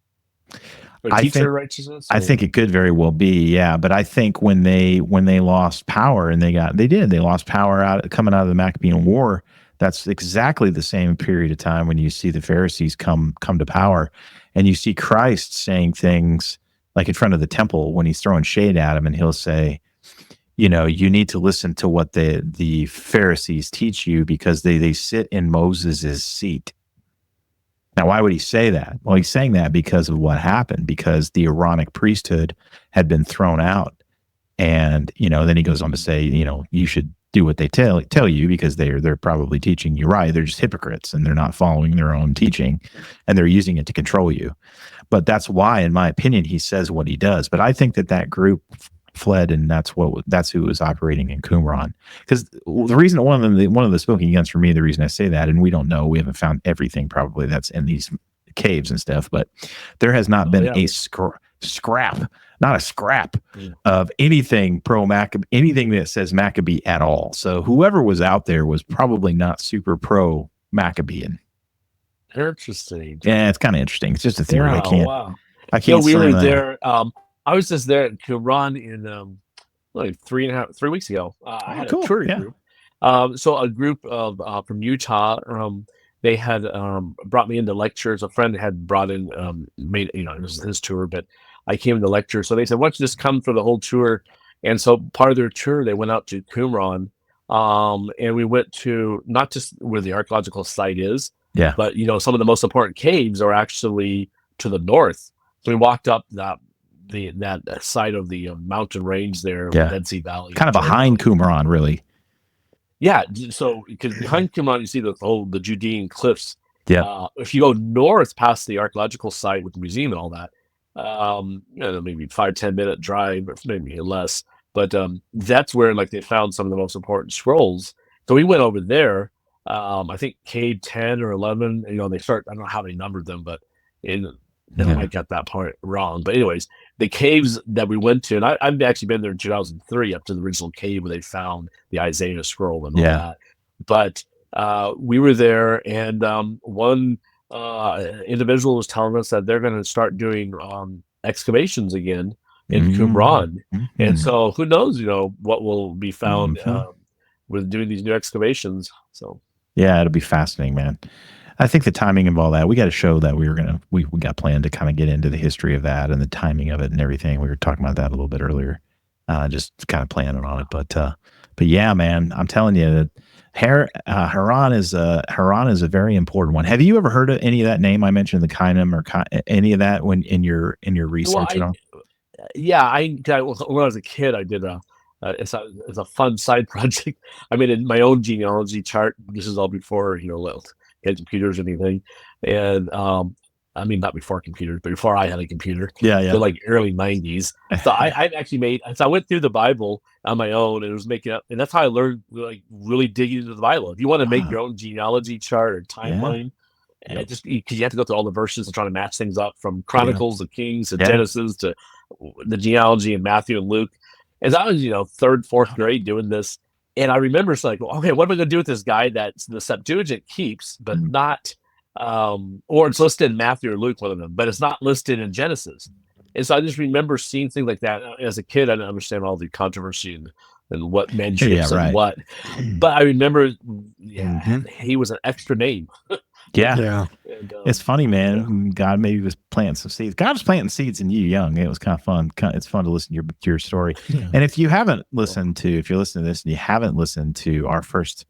Or I teacher think- of righteousness? I think it could very well be, yeah. But I think when they lost power, and they lost power coming out of the Maccabean War. That's exactly the same period of time when you see the Pharisees come to power, and you see Christ saying things like in front of the temple when he's throwing shade at him, and he'll say, you need to listen to what the Pharisees teach you because they sit in Moses's seat. Now, why would he say that? Well, he's saying that because of what happened, because the Aaronic priesthood had been thrown out. And, then he goes on to say, you should do what they tell you because they're probably teaching you right. They're just hypocrites and they're not following their own teaching and they're using it to control you. But that's why, in my opinion, he says what he does. But I think that group fled, and that's who was operating in Qumran. Because the reason one of the smoking guns for me, the reason I say that, and we don't know, we haven't found everything probably that's in these caves and stuff, but there has not been a scrap, not a scrap of anything pro-Maccabee, anything that says Maccabee at all. So whoever was out there was probably not super pro-Maccabean. Interesting. Yeah, it's kind of interesting. It's just a theory. Yeah, I can't. we say were that. there. I was just there at Qumran in like 3 weeks ago. I had cool. a tour Yeah. group. So a group of from Utah, they had brought me into lectures. A friend had brought in, it was his tour, but I came to lecture. So they said, why don't you just come for the whole tour? And so part of their tour, they went out to Qumran, and we went to not just where the archaeological site is, but some of the most important caves are actually to the north. So we walked up that side of the mountain range there, Dead Sea Valley, kind of behind Qumran, really. Yeah, so because behind Qumran you see the Judean cliffs. Yeah. If you go north past the archaeological site with the museum and all that, maybe 5-10 minute drive, or maybe less. But that's where they found some of the most important scrolls. So we went over there. I think cave 10 or 11. They start. I don't know how they numbered them, but I might get that part wrong. But anyways, the caves that we went to, and I've actually been there in 2003 up to the original cave where they found the Isaiah scroll and all that. But we were there, and one individual was telling us that they're going to start doing excavations again in Qumran. And so who knows, what will be found with doing these new excavations. So yeah, it'll be fascinating, man. I think the timing of all that, we got to show that we got planned to kind of get into the history of that and the timing of it and everything. We were talking about that a little bit earlier, just kind of planning on it. But yeah, man, I'm telling you that Harran is a very important one. Have you ever heard of any of that name I mentioned, the Kainam or any of that when in your research at all? Yeah, when I was a kid, I did it's a fun side project. I made my own genealogy chart. This is all before had computers or anything, and not before computers, but before I had a computer. So like early 90s. So I actually made. So I went through the Bible on my own and it was making up, and that's how I learned really digging into the Bible. If you want to make your own genealogy chart or timeline, and just because you have to go through all the verses and try to match things up from Chronicles to Kings to Genesis to the genealogy in Matthew and Luke. As I was, third, fourth grade doing this, and I remember it's like, okay, what am I going to do with this guy that's the Septuagint keeps, but not, or it's listed in Matthew or Luke, one of them, but it's not listed in Genesis. And so I just remember seeing things like that. As a kid, I didn't understand all the controversy and what manuscripts and what. But I remember, he was an extra name. Yeah. And, It's funny, man. God maybe was planting some seeds. God was planting seeds in you young. It was kind of fun. It's fun to listen to your story. Yeah. And if you haven't listened to, if you're listening to this and you haven't listened to our first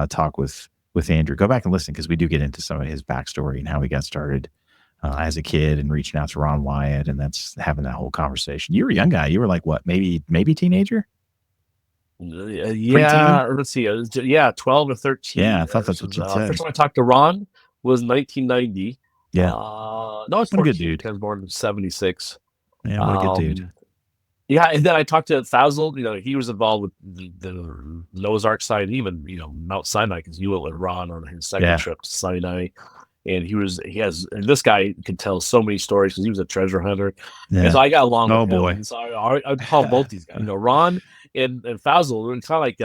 talk with Andrew, go back and listen, because we do get into some of his backstory and how he got started as a kid and reaching out to Ron Wyatt, and that's having that whole conversation. You were a young guy. You were like what, maybe teenager? Yeah, or let's see. 12 or 13. Yeah, I thought that's what you said. First time I talked to Ron was 1990. Yeah. No, it's What a good dude. I was born in 76. Yeah, what a good dude. Yeah, and then I talked to Faisal. He was involved with the Noah's Ark side, even Mount Sinai, because you went with Ron on his second trip to Sinai, and and this guy could tell so many stories because he was a treasure hunter, and so I got along with him. And so I'd call both these guys. Ron and Faisal were kind of like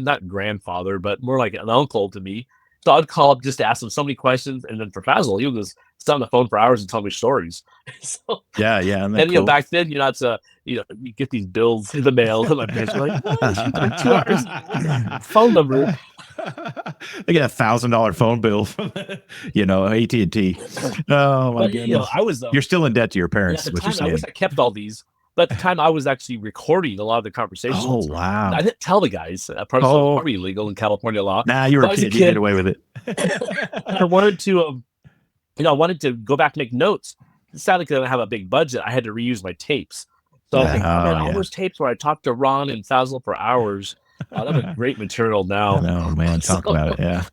not grandfather, but more like an uncle to me. So I'd call up just to ask him so many questions, and then for Faisal, he would just sit on the phone for hours and tell me stories. So, yeah, and cool? Back then, you get these bills in the mail, and my parents were like, "Oh, 2 hours phone number." I get $1,000 phone bill from AT&T. Oh my goodness! You're still in debt to your parents. At the time, I wish I kept all these. But at the time, I was actually recording a lot of the conversations. Oh, wow. I didn't tell the guys. Probably illegal in California law. Nah, you were a kid. You get away with it. I wanted to, I wanted to go back and make notes. Sadly, because I didn't have a big budget, I had to reuse my tapes. So I was like, all those tapes where I talked to Ron and Faisal for hours. That was great material now. Oh, man. Talk about it. Yeah.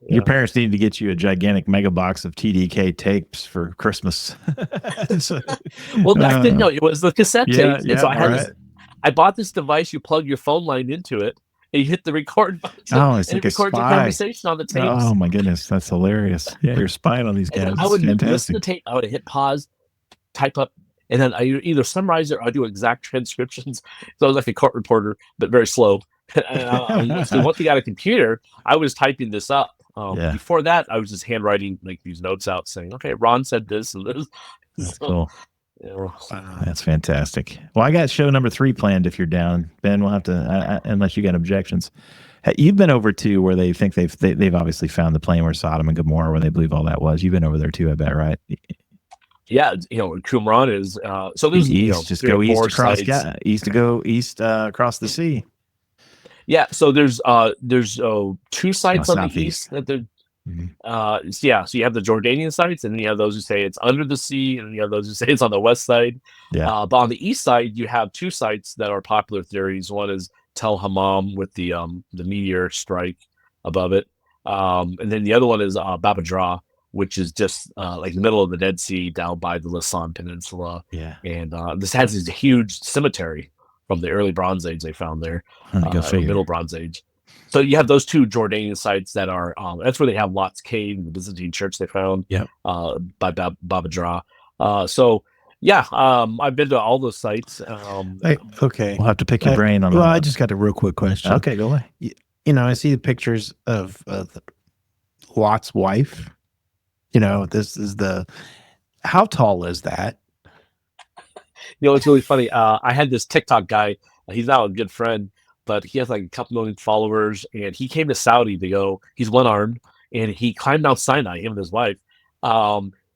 Your parents needed to get you a gigantic mega box of TDK tapes for Christmas. Well, back then, no, it was the cassette tapes. And so I bought this device. You plug your phone line into it, and you hit the record button. Oh, it's and like it records your conversation on the tapes. Oh my goodness, that's hilarious. Yeah, you're spying on these guys. I would listen to the tape. I would hit pause, type up, and then I either summarize it or I do exact transcriptions. So I was like a court reporter, but very slow. Once we got a computer, I was typing this up. Before that, I was just handwriting like these notes out saying, okay, Ron said this and this. That's cool. That's fantastic. Well, I got show number 3 planned if you're down. Ben, we'll have to, unless you got objections. You've been over to where they think they've obviously found the plain where Sodom and Gomorrah, where they believe all that was. You've been over there too, I bet, right? Yeah, Qumran is so there's east, just go east across across the sea. Yeah, so there's 2 sites on the east that they're so you have the Jordanian sites, and then you have those who say it's under the sea, and then you have those who say it's on the west side. But on the east side, you have 2 sites that are popular theories. One is Tel Hammam with the meteor strike above it, and then the other one is Babadra, which is just like the middle of the Dead Sea down by the Lasan Peninsula. Yeah, and this has this huge cemetery from the early Bronze Age they found there, Middle Bronze Age. So you have those 2 Jordanian sites that are that's where they have Lot's Cave, the Byzantine church they found by Babadra. I've been to all those sites. Okay, we'll have to pick your brain on that. Well, I just got a real quick question. Okay, go away. I see the pictures of Lot's wife. This is how tall is that? It's really funny. I had this TikTok guy. He's now a good friend, but he has like a couple million followers, and he came to Saudi to go. He's one-armed, and he climbed Mount Sinai, him and his wife.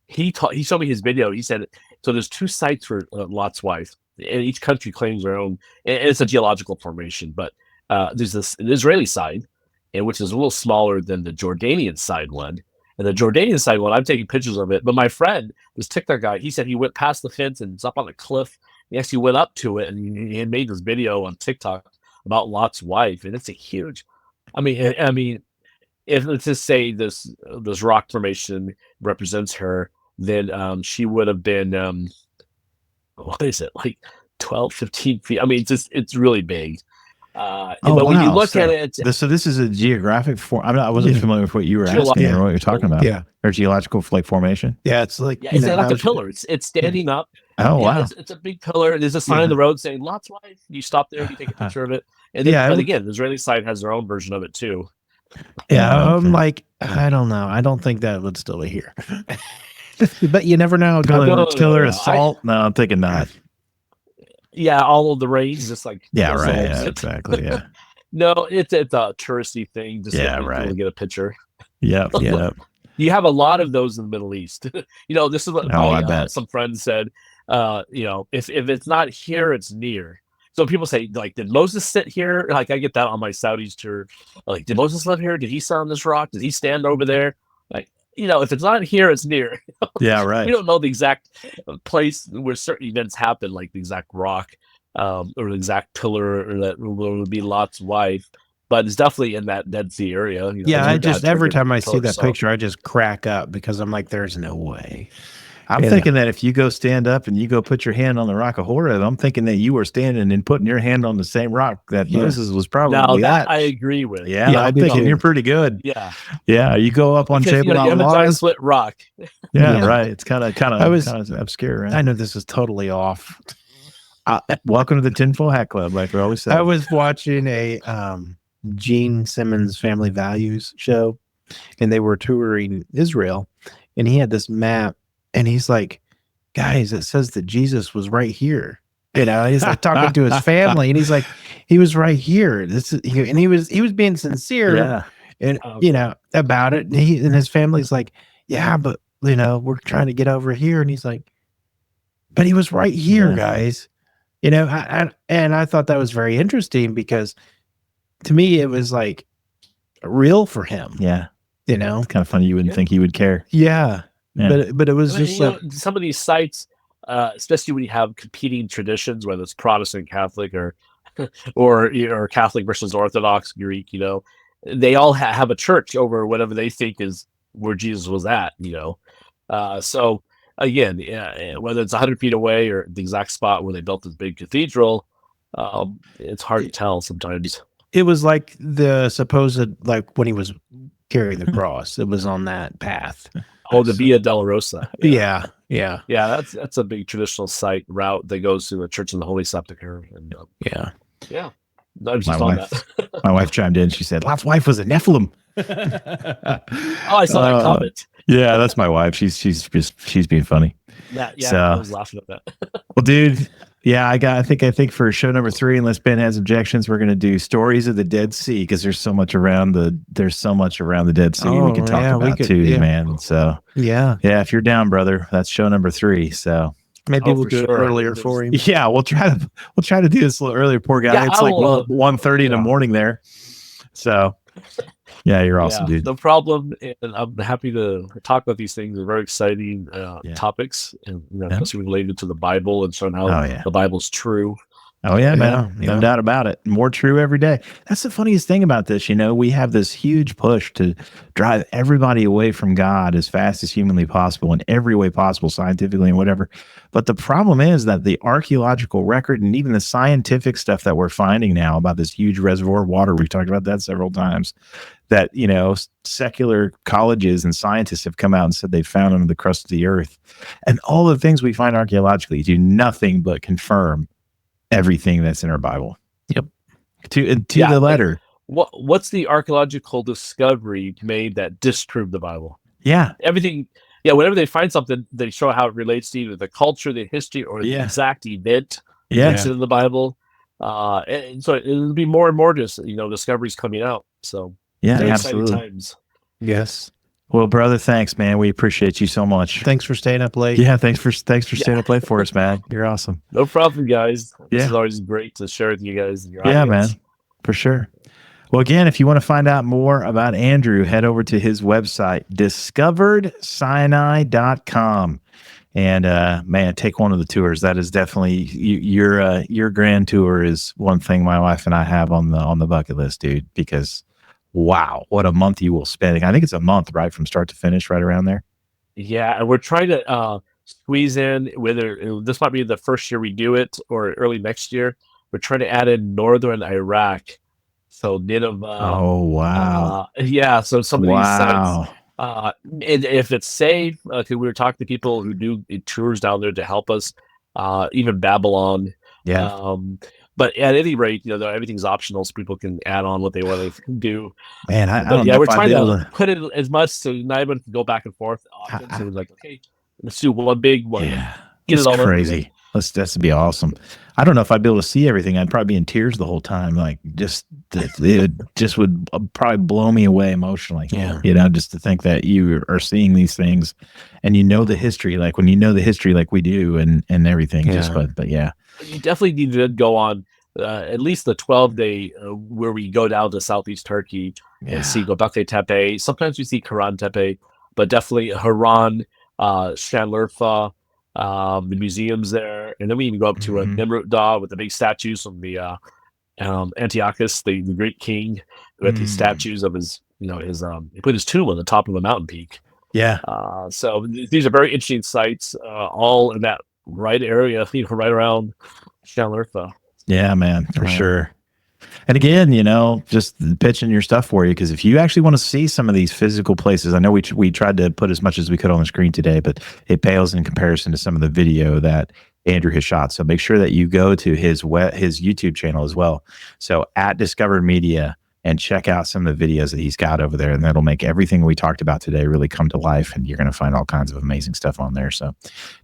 He showed me his video. He said, so there's 2 sites for Lot's wife, and each country claims their own, and it's a geological formation, but there's an Israeli side, which is a little smaller than the Jordanian side one. And the Jordanian side one, I'm taking pictures of it. But my friend, this TikTok guy, he said he went past the fence and it's up on the cliff. He actually went up to it, and he had made this video on TikTok about Lot's wife, and it's a huge. I mean, if let's just say this rock formation represents her, then she would have been what is it, like 12, 15 feet? I mean, it's really big. But when you look at it, so this is a geographic form. I wasn't familiar with what you were asking or what you're talking about. Yeah, or geological formation. Yeah, it's like it's like a pillar. It's standing up. Oh wow, it's a big pillar. There's a sign on the road saying Lot's wife. You stop there, you take a picture of it, and then, but again, the Israeli side has their own version of it too. Yeah, I'm like, I don't know. I don't think that would still be here. But you never know. Killer assault. No, I'm thinking not. Yeah, all of the rains, just like right, exactly. Yeah, no, it's a touristy thing. Just to get a picture. Yep. You have a lot of those in the Middle East. This is what I bet. some friends said. If it's not here, it's near. So people say, like, did Moses sit here? Like, I get that on my Saudis tour. Like, did Moses live here? Did he sit on this rock? Did he stand over there? Like, if it's not here, it's near. Yeah, right. We don't know the exact place where certain events happen, like the exact rock or the exact pillar, or that would be Lot's wife. But it's definitely in that Dead Sea area. Yeah, I just every time I see that so. picture, I just crack up because I'm like, there's no way. I'm thinking that if you go stand up and you go put your hand on the rock of Horeb, I'm thinking that you were standing and putting your hand on the same rock that Moses was probably that at. I agree with. Yeah, I'm thinking you're pretty good. Yeah. Yeah, you go up on Jabal you have a giant split rock. Yeah, right. It's kind of obscure, right? I know this is totally off. Welcome to the Tinfoil Hat Club, like we always say. I was watching a Gene Simmons Family Values show, and they were touring Israel, and he had this map, and he's like, guys, it says that Jesus was right here. He's like talking to his family, and he's like, he was right here. And he was being sincere, and about it. And his family's like, yeah, but we're trying to get over here, and he's like, but he was right here, guys. I thought that was very interesting because to me it was like real for him. Yeah, it's kind of funny. You wouldn't think he would care. Yeah. But it was just like some of these sites, especially when you have competing traditions, whether it's Protestant, Catholic, or Catholic versus Orthodox Greek. They all have a church over whatever they think is where Jesus was at. So again, whether it's 100 feet away or the exact spot where they built this big cathedral, it's hard to tell sometimes. It was like the supposed, like when he was carrying the cross, it was on that path. Oh, the Via Dolorosa. Yeah. That's a big traditional site route that goes to the Church of the Holy Sepulchre. And yeah. I just saw that. My wife chimed in. She said, "Lot's wife was a Nephilim." Oh, I saw that comment. Yeah, that's my wife. She's being funny. I was laughing at that. Well, dude, yeah, I think for show number 3, unless Ben has objections, we're gonna do stories of the Dead Sea because there's so much around the Dead Sea we could talk about too, man. So yeah, if you're down, brother, that's show number 3. So maybe we'll do it earlier for him. Yeah, we'll try to do this a little earlier. Poor guy, it's like 1:30 in the morning there. So. Yeah, you're awesome, dude. No problem. And I'm happy to talk about these things. They're very exciting topics, and especially related to the Bible and showing how the Bible's true. Oh, yeah, man. No doubt about it. More true every day. That's the funniest thing about this. We have this huge push to drive everybody away from God as fast as humanly possible in every way possible, scientifically and whatever. But the problem is that the archaeological record and even the scientific stuff that we're finding now about this huge reservoir of water, we've talked about that several times, that, secular colleges and scientists have come out and said they found under the crust of the earth. And all the things we find archaeologically do nothing but confirm everything that's in our Bible. Yep. To the letter. What's the archaeological discovery made that disproved the Bible? Yeah. Everything. Yeah. Whenever they find something, they show how it relates to either the culture, the history, or the exact event that's in the Bible. And so it'll be more and more just, discoveries coming out. So absolutely. Times. Yes. Well, brother, thanks, man. We appreciate you so much. Thanks for staying up late. Yeah, thanks for staying up late for us, man. You're awesome. No problem, guys. This is always great to share with you guys. And your audience. Man, for sure. Well, again, if you want to find out more about Andrew, head over to his website, discoveredsinai.com. And man, take one of the tours. That is definitely your grand tour is one thing my wife and I have on the bucket list, dude, because wow, what a month you will spend. I think it's a month, right? From start to finish, right around there. Yeah. And we're trying to squeeze in whether this might be the first year we do it or early next year. We're trying to add in northern Iraq. So Nineveh. Oh, wow. So some of these sites. And if it's safe, because we were talking to people who do tours down there to help us, even Babylon. Yeah. But at any rate, everything's optional, so people can add on what they want to do. Man, I don't know. We're trying to put it as much so not everyone can go back and forth. So it was like, okay, let's do one big one. Yeah, get it all crazy. That's be awesome. I don't know if I'd be able to see everything. I'd probably be in tears the whole time. Like it just would probably blow me away emotionally. Yeah. Just to think that you are seeing these things, and the history, like when you know the history, like we do, and everything. Yeah. But yeah, You definitely need to go on at least the 12-day where we go down to southeast Turkey and see Göbekli Tepe. Sometimes we see Qumran Tepe, but definitely Harran, Şanlıurfa, the museums there, and then we even go up to a Nimrod with the big statues from the Antiochus, the great king, who had these statues of his, he put his tomb on the top of a mountain peak. Yeah. So these are very interesting sites, all in that right area, right around Şanlıurfa. Yeah, man, for sure. And again, just pitching your stuff for you, because if you actually want to see some of these physical places, I know we tried to put as much as we could on the screen today, but it pales in comparison to some of the video that Andrew has shot. So make sure that you go to his YouTube channel as well. So at Discovered Media, and check out some of the videos that he's got over there, and that'll make everything we talked about today really come to life. And you're going to find all kinds of amazing stuff on there. So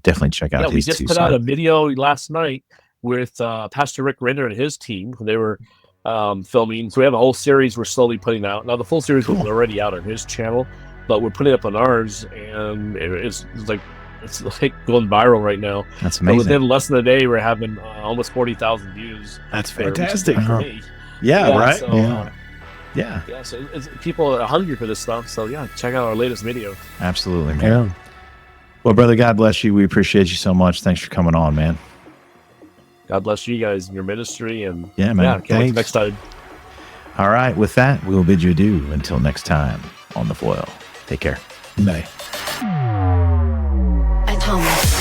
definitely check out. We just put out a video last night with Pastor Rick Renner and his team. They were filming. So we have a whole series we're slowly putting out. Now the full series was already out on his channel, but we're putting it up on ours, and it's like going viral right now. That's amazing. But within less than a day, we're having almost 40,000 views. That's fantastic. For me. Yeah, right. So, yeah. So people are hungry for this stuff. So check out our latest video. Absolutely, man. Yeah. Well, brother, God bless you. We appreciate you so much. Thanks for coming on, man. God bless you guys in your ministry, and man. Can't wait next time. All right, with that, we'll bid you adieu until next time on The Foil. Take care. Bye. Atomic.